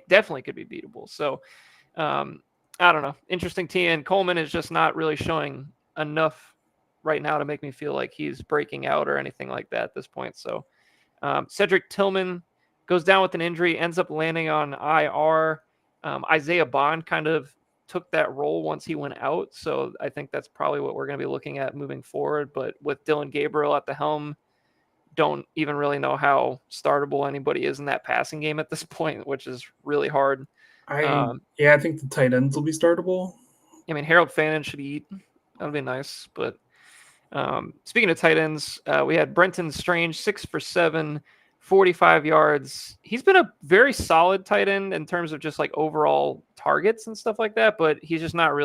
definitely could be beatable. So. I don't know. Interesting team. And Coleman is just not really showing enough right now to make me feel like he's breaking out or anything like that at this point. So Cedric Tillman goes down with an injury, ends up landing on IR. Isaiah Bond kind of took that role once he went out. So I think that's probably what we're going to be looking at moving forward. But with Dylan Gabriel at the helm, don't even really know how startable anybody is in that passing game at this point, which is really hard. I think the tight ends will be startable. I mean, Harold Fannin should eat. That'd be nice. But speaking of tight ends, we had Brenton Strange, 6 for 7, 45 yards. He's been a very solid tight end in terms of just like overall targets and stuff like that, but he's just not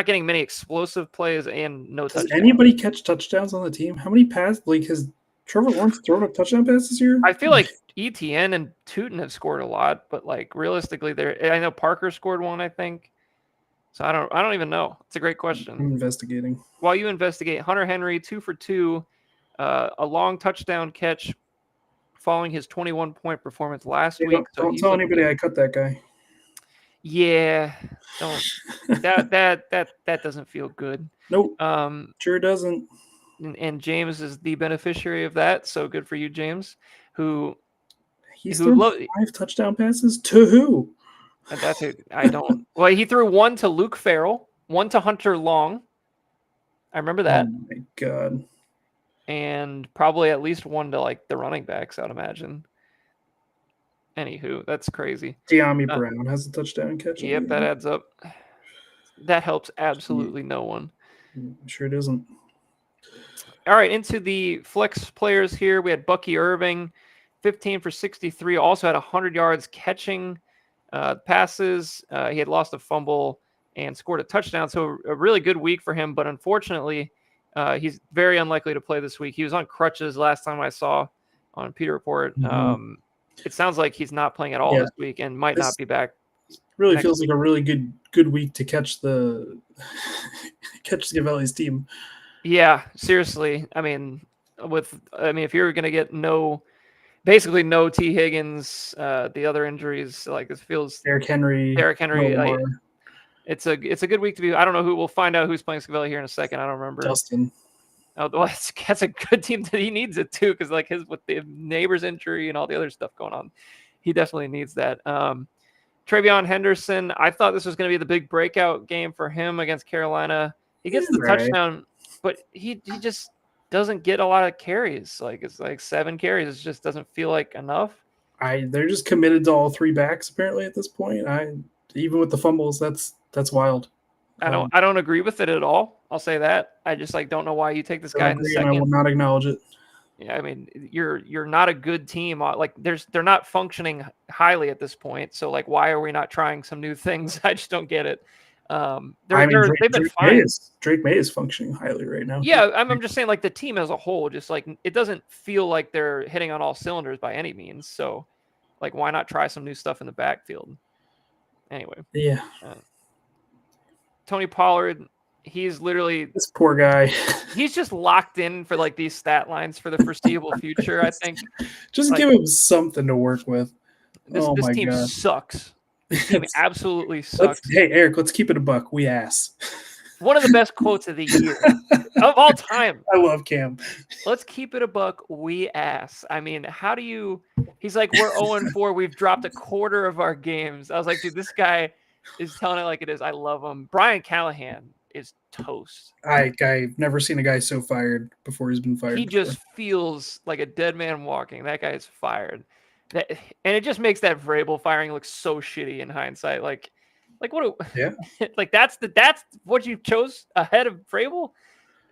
getting many explosive plays and no touchdowns. Does anybody catch touchdowns on the team? How many passes? Like, has Trevor Lawrence thrown a touchdown pass this year? I feel like ETN and Tootin have scored a lot, but like realistically, I know Parker scored one, I think. So I don't even know. It's a great question. I'm investigating. While you investigate, Hunter Henry 2 for 2, a long touchdown catch following his 21-point performance last week. Don't tell anybody I cut that guy. Yeah, don't. that doesn't feel good. Nope. Sure doesn't. And James is the beneficiary of that. So good for you, James. He's thrown 5 touchdown passes to who? That's it. I don't. Well, he threw 1 to Luke Farrell, 1 to Hunter Long. I remember that. Oh my god. And probably at least 1 to like the running backs, I'd imagine. Anywho, that's crazy. De'Ami Brown has a touchdown catch. Yep, that adds up. That helps absolutely no one. Sure doesn't. All right, into the flex players here. We had Bucky Irving, 15 for 63. Also had 100 yards catching passes. He had lost a fumble and scored a touchdown. So a really good week for him. But unfortunately, he's very unlikely to play this week. He was on crutches last time I saw on Peter Report. Mm-hmm. It sounds like he's not playing at all this week and might not be back. Really feels like a really good week to catch Scavelli's team. Yeah, seriously. I mean, if you're going to get basically no T. Higgins, the other injuries, like it feels Derrick Henry, like, it's a good week to be. I don't know who. We'll find out who's playing Scavelli here in a second. I don't remember. Justin. Oh, well, that's a good team that he needs it too, because like with the neighbor's injury and all the other stuff going on, he definitely needs that. TreVeyon Henderson, I thought this was going to be the big breakout game for him against Carolina. He gets the touchdown, but he just doesn't get a lot of carries. Like it's like 7 carries. It just doesn't feel like enough. They're just committed to all 3 backs apparently at this point. Even with the fumbles, that's wild. I don't agree with it at all. I'll say that. I just don't know why you take this guy in the second. I will not acknowledge it. Yeah, I mean, you're not a good team. Like they're not functioning highly at this point. So like, why are we not trying some new things? I just don't get it. They've been fine. Drake May is functioning highly right now. Yeah, I'm just saying, like, the team as a whole, just like it doesn't feel like they're hitting on all cylinders by any means. So, like, why not try some new stuff in the backfield? Anyway, Yeah, Tony Pollard, he's literally this poor guy. he's just locked in for like these stat lines for the foreseeable future. I think just like, give him something to work with. This team God. sucks. This team absolutely sucks. Hey, Eric, let's keep it a buck. We ass. One of the best quotes of the year of all time. I love Cam. Let's keep it a buck. We ass. I mean, how do you? He's like, we're 0-4. We've dropped a quarter of our games. I was like, dude, this guy is telling it like it is. I love him. Brian Callahan is toast. I've never seen a guy so fired before he's been fired. He just feels like a dead man walking. That guy is fired. And it just makes that Vrabel firing look so shitty in hindsight. Like what? Yeah. Like that's what you chose ahead of Vrabel.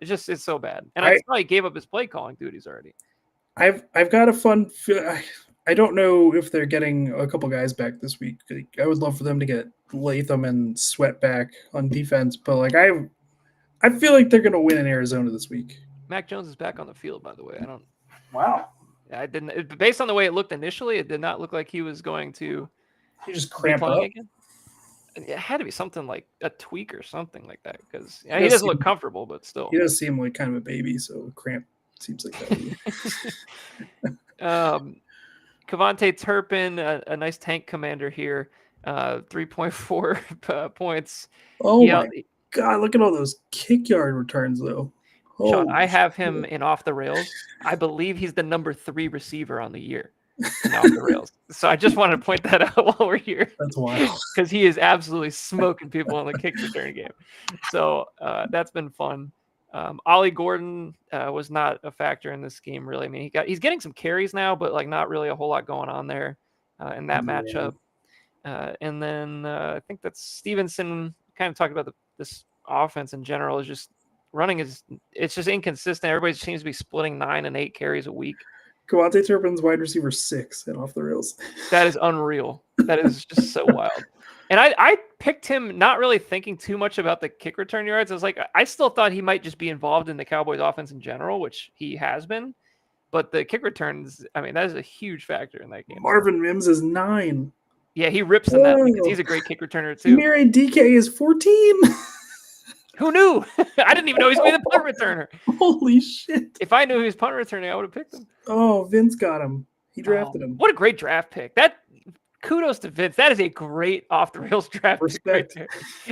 It's so bad. And I probably gave up his play calling duties already. I've got a fun. I don't know if they're getting a couple guys back this week. I would love for them to get Latham and Sweat back on defense, but like I feel like they're going to win in Arizona this week. Mac Jones is back on the field, by the way. Wow. I didn't. Based on the way it looked initially, it did not look like he was going to. He just cramp up. Again. It had to be something like a tweak or something like that because he doesn't look comfortable, but still. He does seem like kind of a baby, so cramp seems like that. Kevontae Turpin, a nice tank commander here, 3.4 points. Oh my God! Look at all those kick yard returns, though. Sean, I have him in off the rails. I believe he's the number 3 receiver on the year in off the rails. So I just wanted to point that out while we're here. That's wild. Because he is absolutely smoking people in the kick return game. So that's been fun. Ollie Gordon was not a factor in this game, really. I mean, he's getting some carries now, but like not really a whole lot going on there in that matchup. And then I think that's Stevenson kind of talked about this offense in general is just running it's just inconsistent. Everybody seems to be splitting 9 and 8 carries a week. Kevontae Turpin's wide receiver 6 and off the rails. That is unreal. That is just so wild. And I picked him not really thinking too much about the kick return yards. I was like, I still thought he might just be involved in the Cowboys offense in general, which he has been. But the kick returns, I mean, that is a huge factor in that game. Marvin Mims is 9. Yeah, he rips in that because he's a great kick returner too. Mire DK is 14. Who knew? I didn't even know he was going to be the punt returner. Holy shit. If I knew he was punt returning, I would have picked him. Oh, Vince got him. He drafted him. What a great draft pick. Kudos to Vince. That is a great off the rails draft pick right there.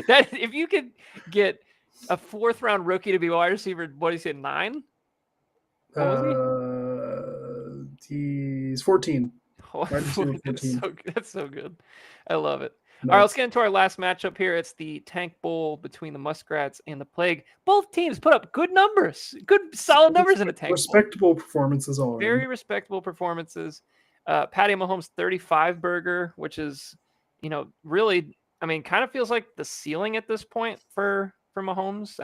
That if you could get a 4th round rookie to be wide receiver, what do you say, 9? What was he? He's 14. Oh, that's so good. I love it. Nice. All right, let's get into our last matchup here. It's the Tank Bowl between the Muskrats and the Plague. Both teams put up good numbers, good solid numbers in a Tank Respectable Bowl. Performances all Very around. respectable performances. Patty Mahomes 35 burger, which is, really, I mean, kind of feels like the ceiling at this point for Mahomes.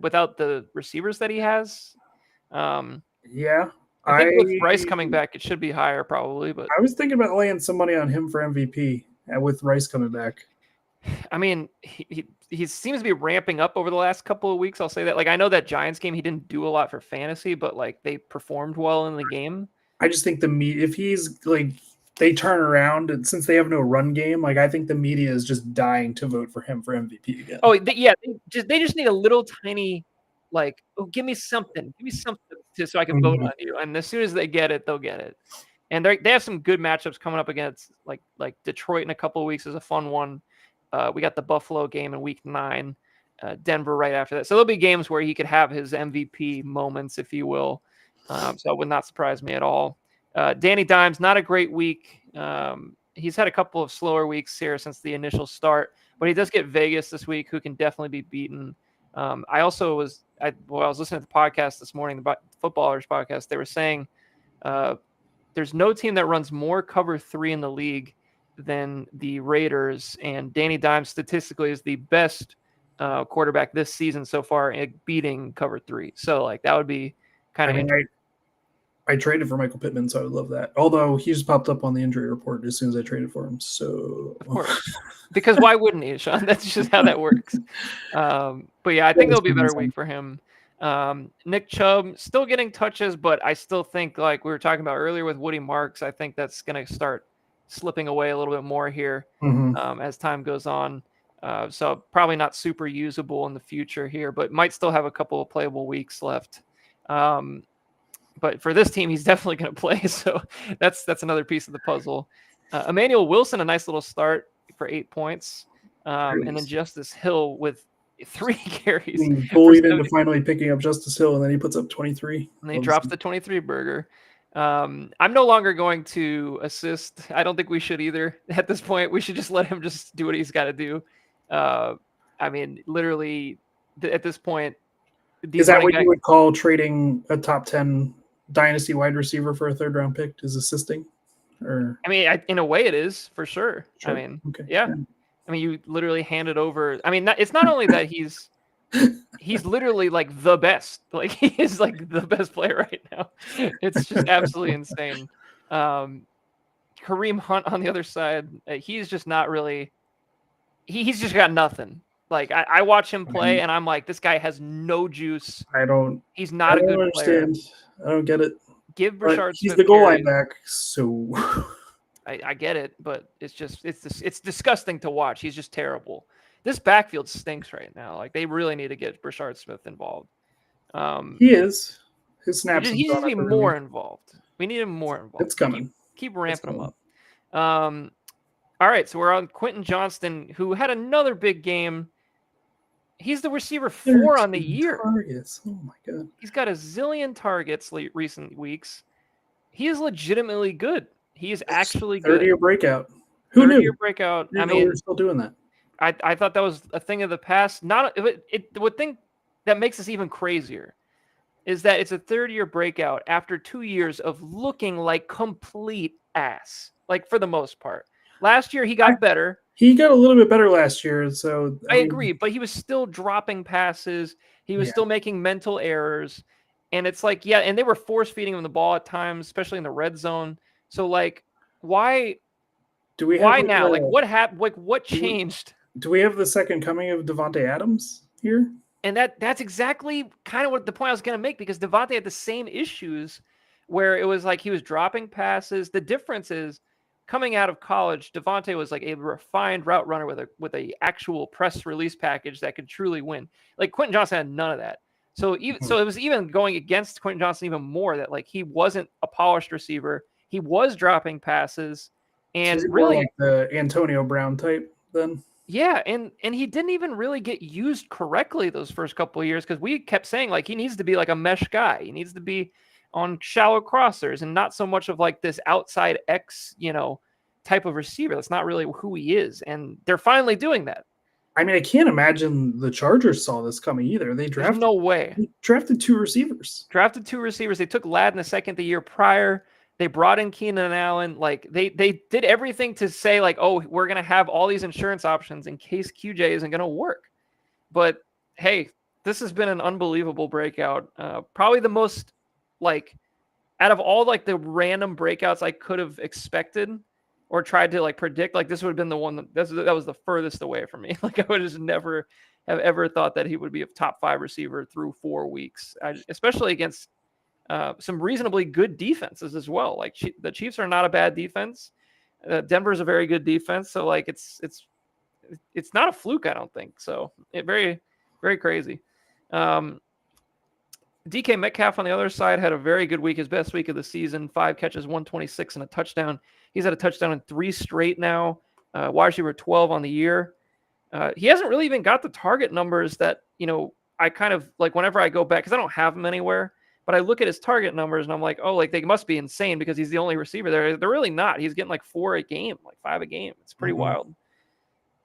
Without the receivers that he has. Yeah. I think with Rice coming back, it should be higher probably. But I was thinking about laying some money on him for MVP with Rice coming back. I mean, he seems to be ramping up over the last couple of weeks. I'll say that. Like, I know that Giants game, he didn't do a lot for fantasy, but like they performed well in the game. I just think if he's like they turn around and since they have no run game, like I think the media is just dying to vote for him for MVP again. Oh yeah, they just need a little tiny like, oh, give me something so I can vote on you. And as soon as they get it, they'll get it. And they have some good matchups coming up against like Detroit in a couple of weeks is a fun one. We got the Buffalo game in week 9, Denver right after that. So there'll be games where he could have his MVP moments, if you will. So it would not surprise me at all. Danny Dimes, not a great week. He's had a couple of slower weeks here since the initial start, but he does get Vegas this week, who can definitely be beaten. I was listening to the podcast this morning, the Footballers podcast. They were saying there's no team that runs more cover 3 in the league than the Raiders, and Danny Dimes statistically is the best quarterback this season so far at beating cover 3. So like that would be kind of. I traded for Michael Pittman, so I would love that. Although he just popped up on the injury report as soon as I traded for him. So Of course. Because why wouldn't he, Sean? That's just how that works. But yeah, I think there'll be a better week for him. Nick Chubb still getting touches, but I still think, like we were talking about earlier with Woody Marks, I think that's going to start slipping away a little bit more here as time goes on. So probably not super usable in the future here, but might still have a couple of playable weeks left. But for this team, he's definitely going to play. So that's another piece of the puzzle. Emmanuel Wilson, a nice little start for 8 points. And then Justice Hill with 3 carries. Being bullied into finally picking up Justice Hill, and then he puts up 23. And then he drops the 23 burger. I'm no longer going to assist. I don't think we should either. At this point, we should just let him just do what he's got to do. I mean, literally, at this point, is that what you would call trading a top 10 dynasty wide receiver for a 3rd round pick? Is assisting? Or I mean, in a way, it is for sure. I mean, yeah. I mean, you literally hand it over. I mean, it's not only that he's literally like the best. Like he is like the best player right now. It's just absolutely insane. Kareem Hunt on the other side, he's just not really. He's just got nothing. Like I watch him play, and I'm like, this guy has no juice. He's not a good player. I don't get it. Give Brashard He's the goal line back, so I get it, but it's disgusting to watch. He's just terrible. This backfield stinks right now. Like they really need to get Brashard Smith involved. He is. His snaps. He needs to be more involved. We need him more involved. It's coming. Keep ramping him up. All right, so we're on Quentin Johnston, who had another big game. He's the receiver 4 on the year. Targets. Oh my god. He's got a zillion targets recent weeks. He is legitimately good. He is actually good. 30-year breakout. Who knew? 30-year breakout. I mean, we're still doing that. I thought that was a thing of the past. The thing that makes this even crazier is that it's a 3rd-year breakout after 2 years of looking like complete ass, like for the most part. Last year, he got better. He got a little bit better last year. So I agree, but he was still dropping passes. He was still making mental errors. And it's like, yeah, and they were force-feeding him the ball at times, especially in the red zone. So, like, why now? Like, what happened? Like, what changed? Do we have the second coming of Davante Adams here? And that's exactly kind of what the point I was going to make, because Davante had the same issues where it was like he was dropping passes. The difference is, coming out of college, Davante was like a refined route runner with a actual press release package that could truly win. Like Quentin Johnston had none of that. So it was even going against Quentin Johnston even more that like he wasn't a polished receiver. He was dropping passes, and really like the Antonio Brown type then. Yeah, and he didn't even really get used correctly those first couple of years, because we kept saying like he needs to be like a mesh guy. He needs to be on shallow crossers and not so much of like this outside X, type of receiver. That's not really who he is. And they're finally doing that. I mean, I can't imagine the Chargers saw this coming either. There's no way. They drafted 2 receivers. They took Ladd in the second the year prior. They brought in Keenan Allen. Like they did everything to say like, oh, we're going to have all these insurance options in case QJ isn't going to work. But hey, this has been an unbelievable breakout. Probably the most like out of all like the random breakouts I could have expected or tried to like predict, like this would have been the one that was the furthest away from me. Like I would just never have ever thought that he would be a top 5 receiver through 4 weeks, especially against some reasonably good defenses as well. Like the Chiefs are not a bad defense. Denver's a very good defense. So like it's not a fluke, I don't think. So very, very crazy. DK Metcalf on the other side had a very good week, his best week of the season, 5 catches, 126 and a touchdown. He's had a touchdown in 3 straight now. Wide receiver 12 on the year. He hasn't really even got the target numbers that, I kind of like whenever I go back, because I don't have him anywhere, but I look at his target numbers and I'm like, oh, like they must be insane because he's the only receiver there. They're really not. He's getting like 4 a game, like 5 a game. It's pretty wild.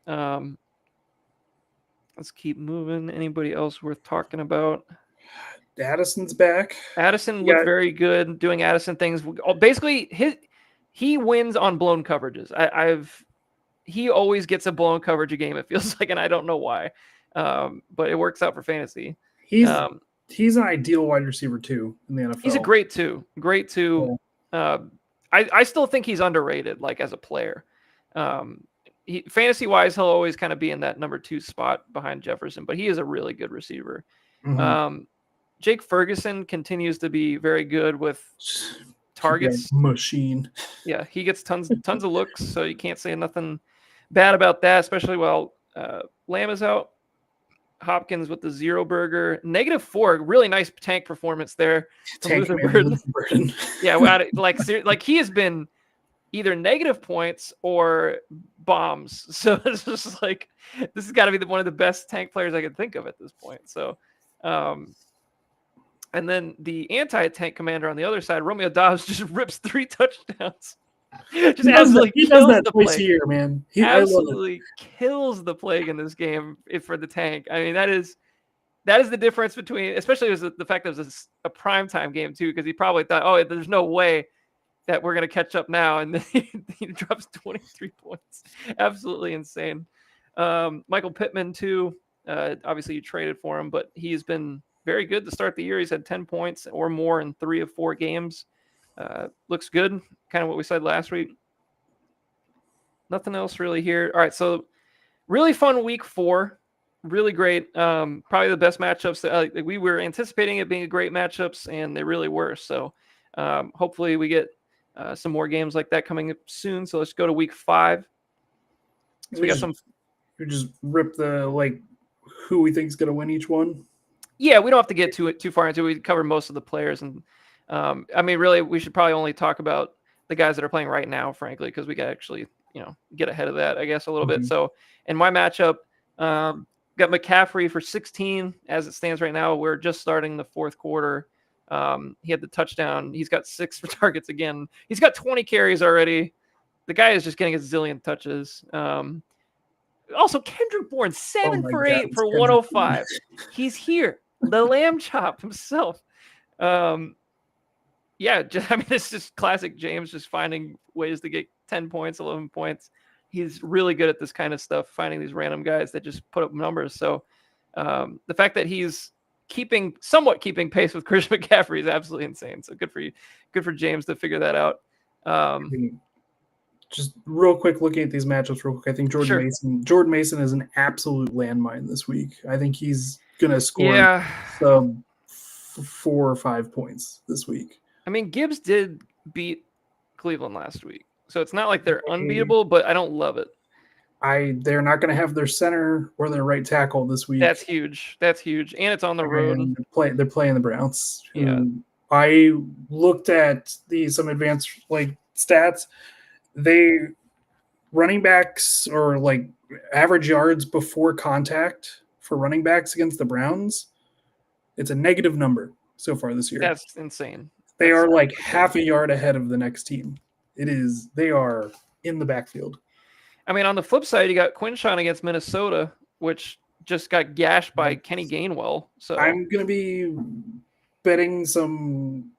Let's keep moving. Anybody else worth talking about? Addison's back. Addison looked very good doing Addison things. Basically, he wins on blown coverages. He always gets a blown coverage a game, it feels like, and I don't know why. But it works out for fantasy. He's he's an ideal wide receiver too in the NFL. He's a great two. I still think he's underrated, like as a player. Fantasy wise, he'll always kind of be in that number 2 spot behind Jefferson, but he is a really good receiver. Mm-hmm. Jake Ferguson continues to be very good with targets. Machine. Yeah, he gets tons of looks, so you can't say nothing bad about that, especially while Lamb is out. Hopkins with the 0 burger, -4. Really nice tank performance there. Luther Burden. Yeah, like he has been either negative points or bombs. So it's just like this has got to be one of the best tank players I could think of at this point. So, and then the anti-tank commander on the other side, Romeo Dobbs, just rips 3 touchdowns. Just absolutely he does that twice a year, man. Absolutely kills the plague in this game for the tank. I mean, that is the difference between, especially the fact that it was a primetime game too, because he probably thought, oh, there's no way that we're going to catch up now. And then he drops 23 points. Absolutely insane. Michael Pittman too. Obviously you traded for him, but he's been very good to start the year. He's had 10 points or more in 3 of 4 games. Looks good. Kind of what we said last week. Nothing else really here. All right. So really fun week 4. Really great. Probably the best matchups that we were anticipating it being a great matchups, and they really were. So hopefully we get some more games like that coming up soon. So let's go to week 5. So we got some. We just rip the who we think is going to win each one. Yeah, we don't have to get too far into it. We cover most of the players, and I mean, really, we should probably only talk about the guys that are playing right now, frankly, because we can actually, get ahead of that, I guess, a little bit. So in my matchup, got McCaffrey for 16 as it stands right now. We're just starting the 4th quarter. He had the touchdown. He's got 6 targets again. He's got 20 carries already. The guy is just getting a zillion touches. Also, Kendrick Bourne, 7 for 8 for 105. He's here. The lamb chop himself. Yeah, it's just classic James, just finding ways to get 10 points, 11 points. He's really good at this kind of stuff, finding these random guys that just put up numbers. So the fact that he's somewhat keeping pace with Christian McCaffrey is absolutely insane. So good for you. Good for James to figure that out. Just real quick, looking at these matchups real quick, I think Jordan Mason is an absolute landmine this week. I think he's going to score 4 or 5 points this week. I mean, Gibbs did beat Cleveland last week, so it's not like they're unbeatable, but I don't love it. They're not going to have their center or their right tackle this week. That's huge. And it's on the road. They're playing the Browns. Yeah. I looked at some advanced stats. They running backs or average yards before contact for running backs against the Browns. It's a negative number so far this year. That's insane. They are half a yard ahead of the next team. They are in the backfield. I mean, on the flip side, you got Quinshawn against Minnesota, which just got gashed by Kenny Gainwell. So I'm gonna be betting some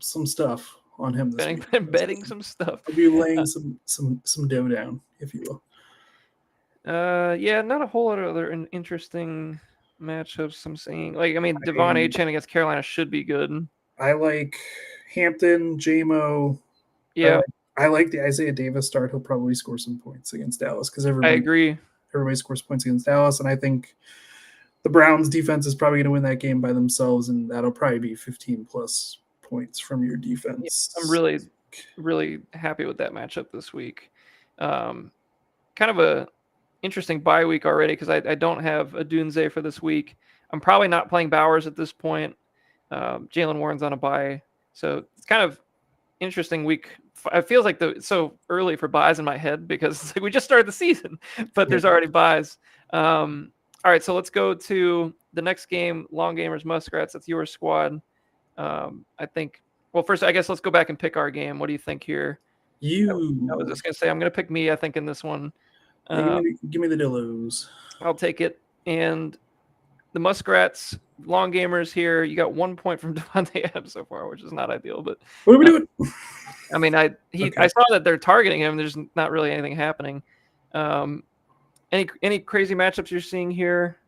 stuff on him this week. Betting some stuff. I'll be laying some dough down, if you will. Yeah, not a whole lot of other interesting matchups I'm seeing. Devon Achane against Carolina should be good. I like Hampton, JMO. Yeah. I like the Isaiah Davis start. He'll probably score some points against Dallas because I agree. Everybody scores points against Dallas, and I think the Browns defense is probably going to win that game by themselves, and that'll probably be 15 plus points from your defense. Yeah, I'm really, really happy with that matchup this week. Kind of a interesting bye week already because I don't have a Dunze for this week. I'm probably not playing Bowers at this point. Jaylen Warren's on a bye, so it's kind of interesting week. It feels like it's so early for buys in my head because we just started the season, but there's already buys. All right, so let's go to the next game. Long Gamers Muskrats. That's your squad. I think. Well, first, I guess let's go back and pick our game. What do you think here? I was just gonna say I'm gonna pick me. I think in this one. Give me the Dillos. I'll take it. And the Muskrats, Long Gamers here. You got 1 point from Devontae Adams so far, which is not ideal. But what are we doing? I mean, I saw that they're targeting him. There's not really anything happening. Any crazy matchups you're seeing here?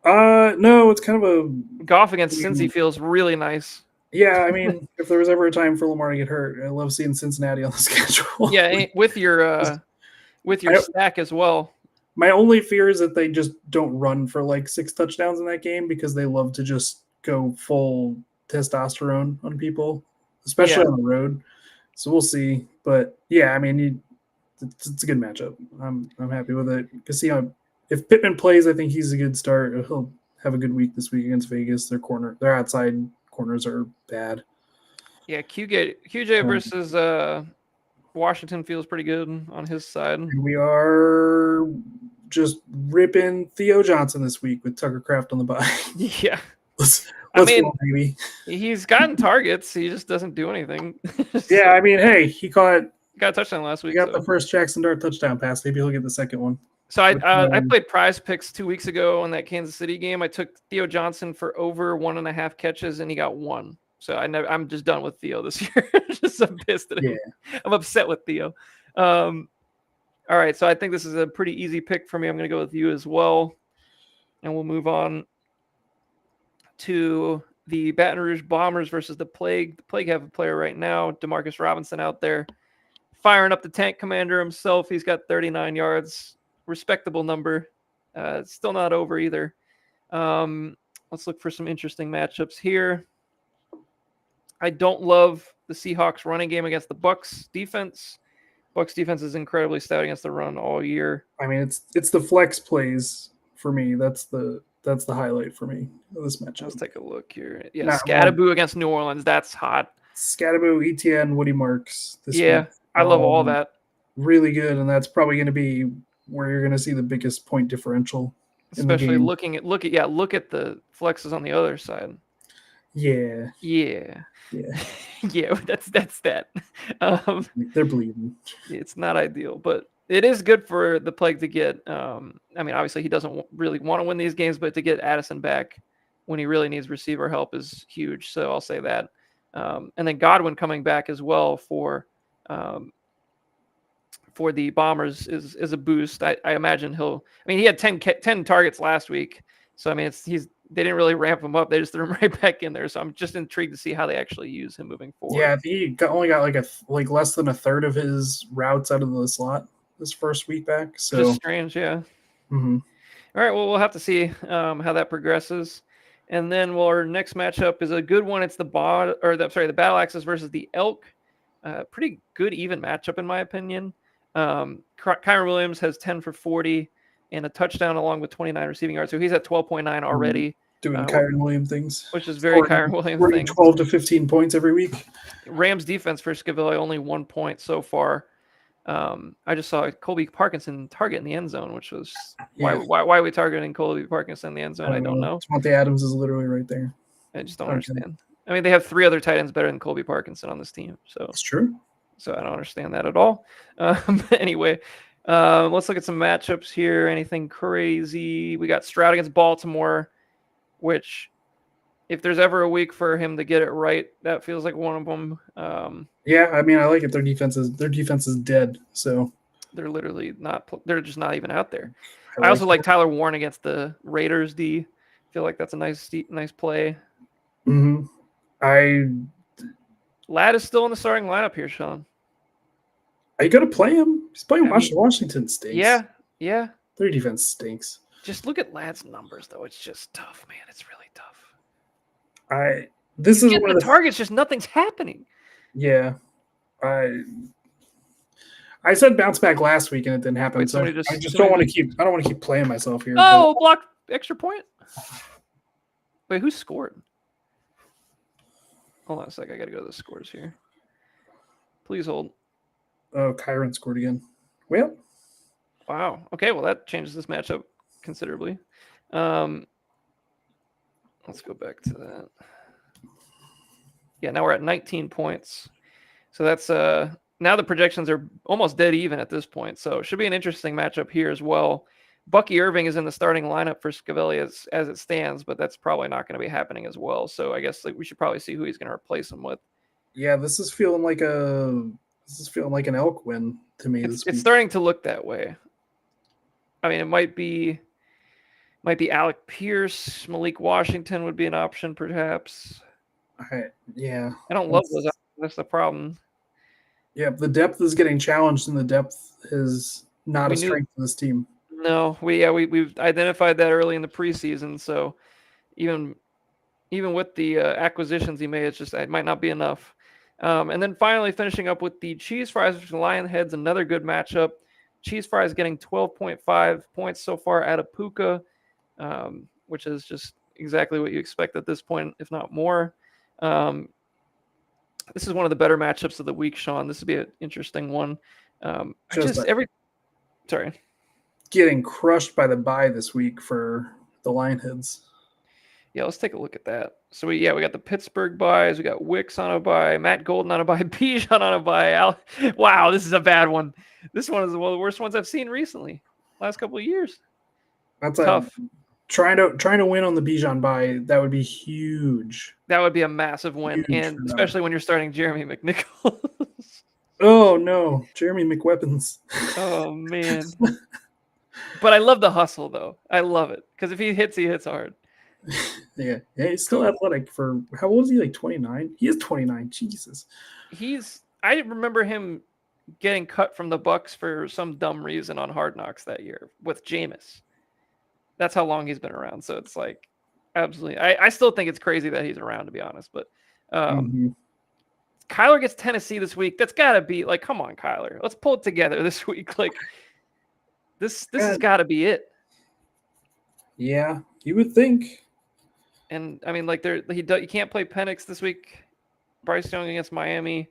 No, it's kind of a Goff against Cincy feels really nice. yeah. I mean, if there was ever a time for Lamar to get hurt, I love seeing Cincinnati on the schedule. Yeah, with your stack as well. My only fear is that they just don't run for like 6 touchdowns in that game because they love to just go full testosterone on people, especially on the road. So we'll see. But yeah, I mean, it's a good matchup. I'm happy with it because if Pittman plays, I think he's a good start. He'll have a good week this week against Vegas. Their outside corners are bad. Yeah, QJ versus Washington feels pretty good on his side. And we are just ripping Theo Johnson this week with Tucker Kraft on the bye. Yeah. Let's I mean, go, baby. He's gotten targets. He just doesn't do anything. Yeah, I mean, hey, he got a touchdown last week. He got the first Jackson Dart touchdown pass. Maybe he'll get the second one. So I played Prize Picks 2 weeks ago on that Kansas City game. I took Theo Johnson for over 1.5 catches, and he got 1. So I'm just done with Theo this year. I'm pissed at him. Yeah. I'm upset with Theo. All right, so I think this is a pretty easy pick for me. I'm going to go with you as well, and we'll move on to the Baton Rouge Bombers versus the Plague. The Plague have a player right now, Demarcus Robinson, out there firing up the tank commander himself. He's got 39 yards, respectable number. It's still not over either. Let's look for some interesting matchups here. I don't love the Seahawks running game against the Bucs defense. Bucs defense is incredibly stout against the run all year. I mean, it's the flex plays for me. That's the highlight for me of this matchup. Let's take a look here. Yeah, Scatterboo against New Orleans. That's hot. Scatterboo, ETN, Woody Marks. Week. I love all that. Really good, and that's probably going to be where you're going to see the biggest point differential. Especially look at the flexes on the other side. Yeah. Yeah. That's that. They're bleeding. It's not ideal, but it is good for the Plague to get. I mean, obviously he doesn't really want to win these games, but to get Addison back when he really needs receiver help is huge. So I'll say that. And then Godwin coming back as well for the Bombers is a boost. I imagine he had 10 targets last week. So I mean, they didn't really ramp him up. They just threw him right back in there. So I'm just intrigued to see how they actually use him moving forward. Yeah, he only got like less than a third of his routes out of the slot this first week back. So just strange, yeah. Mm-hmm. All right, well, we'll have to see how that progresses. And then our next matchup is a good one. It's the Battle Axes versus the Elk. Pretty good even matchup in my opinion. Kyron Williams has 10 for 40 and a touchdown along with 29 receiving yards. So he's at 12.9 already. Doing Kyron Williams things. Which is very Kyron Williams things. 12 to 15 points every week. Rams defense for Scavilla, only 1 point so far. I just saw Colby Parkinson target in the end zone, which was why are we targeting Colby Parkinson in the end zone? I don't know. Davante Adams is literally right there. I just don't understand. I mean, they have 3 other tight ends better than Colby Parkinson on this team. So it's true. So I don't understand that at all. Anyway, let's look at some matchups here. Anything crazy? We got Stroud against Baltimore, which if there's ever a week for him to get it right, that feels like one of them. Yeah, I mean, I like it. Their defense is dead. So they're literally not. They're just not even out there. I also like Tyler Warren against the Raiders D. Feel like that's a nice play. Mm-hmm. Ladd is still in the starting lineup here, Sean. Are you gonna play him? He's playing Washington stinks. Yeah. Their defense stinks. Just look at Ladd's numbers, though. It's just tough, man. It's really tough. This is one of the targets. Just nothing's happening. Yeah, I said bounce back last week and it didn't happen. So I just don't want to keep. I don't want to keep playing myself here. Oh, block extra point. Wait, who scored? Hold on a sec. I got to go to the scores here. Please hold. Oh, Kyron scored again. Well. Wow. Okay. Well, that changes this matchup considerably. Let's go back to that. Yeah, now we're at 19 points. So that's now the projections are almost dead even at this point. So it should be an interesting matchup here as well. Bucky Irving is in the starting lineup for Scavelli as it stands, but that's probably not going to be happening as well. So I guess we should probably see who he's going to replace him with. Yeah, this is feeling like an Elk win to me. It's starting to look that way. I mean, it might be Might be Alec Pierce, Malik Washington would be an option, perhaps. Yeah. I don't love those options. That's the problem. Yeah, the depth is getting challenged, and the depth is not We a knew strength of this team. no, we've identified that early in the preseason. So even with the acquisitions he made, it might not be enough. And then finally finishing up with the Cheese Fries versus Lionheads, another good matchup. Cheese Fries getting 12.5 points so far out of Puka, which is just exactly what you expect at this point, if not more. This is one of the better matchups of the week, Sean. This would be an interesting one. Sorry. Getting crushed by the bye this week for the Lionheads. Yeah, let's take a look at that. So we got the Pittsburgh buys. We got Wicks on a buy, Matt Golden on a buy, Bijan on a buy. Wow, this is a bad one. This one is one of the worst ones I've seen recently. Last couple of years. That's tough. Trying to win on the Bijan buy, that would be huge. That would be a massive win, and especially when you're starting Jeremy McNichols. Oh no, Jeremy McWeapons. Oh man. But I love the hustle though. I love it because if he hits hard. Yeah, he's still athletic. For how old is he? Like 29? He is 29. Jesus. I remember him getting cut from the Bucks for some dumb reason on Hard Knocks that year with Jameis. That's how long he's been around. So it's like absolutely. I still think it's crazy that he's around, to be honest. But Kyler gets Tennessee this week. That's got to be like, come on, Kyler. Let's pull it together this week. Like this has got to be it. Yeah, you would think. And I mean, like you can't play Penix this week. Bryce Young against Miami.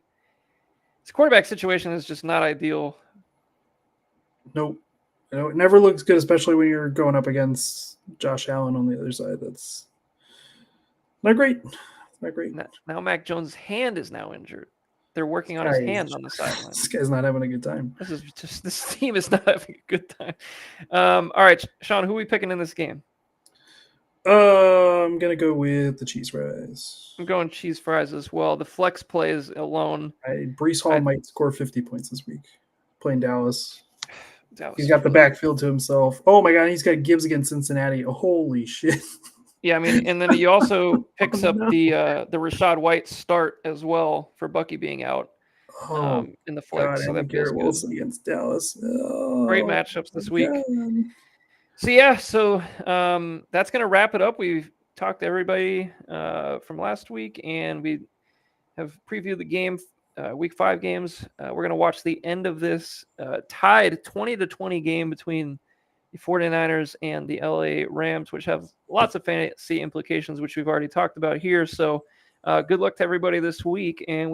His quarterback situation is just not ideal. Nope. It never looks good, especially when you're going up against Josh Allen on the other side. That's not great. Not great. Now Mac Jones' hand is now injured. They're working on his hand on the sideline. This guy's not having a good time. This team is not having a good time. All right, Sean, who are we picking in this game? I'm gonna go with the Cheese Fries. I'm going Cheese Fries as well. The flex plays alone. Breece Hall might score 50 points this week, playing Dallas. He's got the really backfield to himself. Oh my God, he's got Gibbs against Cincinnati. Oh, holy shit! Yeah, I mean, and then he also picks up the Rachaad White start as well for Bucky being out in the flex. God, so that Garrett Wilson against Dallas. Oh, great matchups this week. God. So that's gonna wrap it up. We've talked to everybody from last week, and we have previewed the game, week 5 games. We're going to watch the end of this tied 20-20 game between the 49ers and the LA Rams, which have lots of fantasy implications, which we've already talked about here. So good luck to everybody this week. And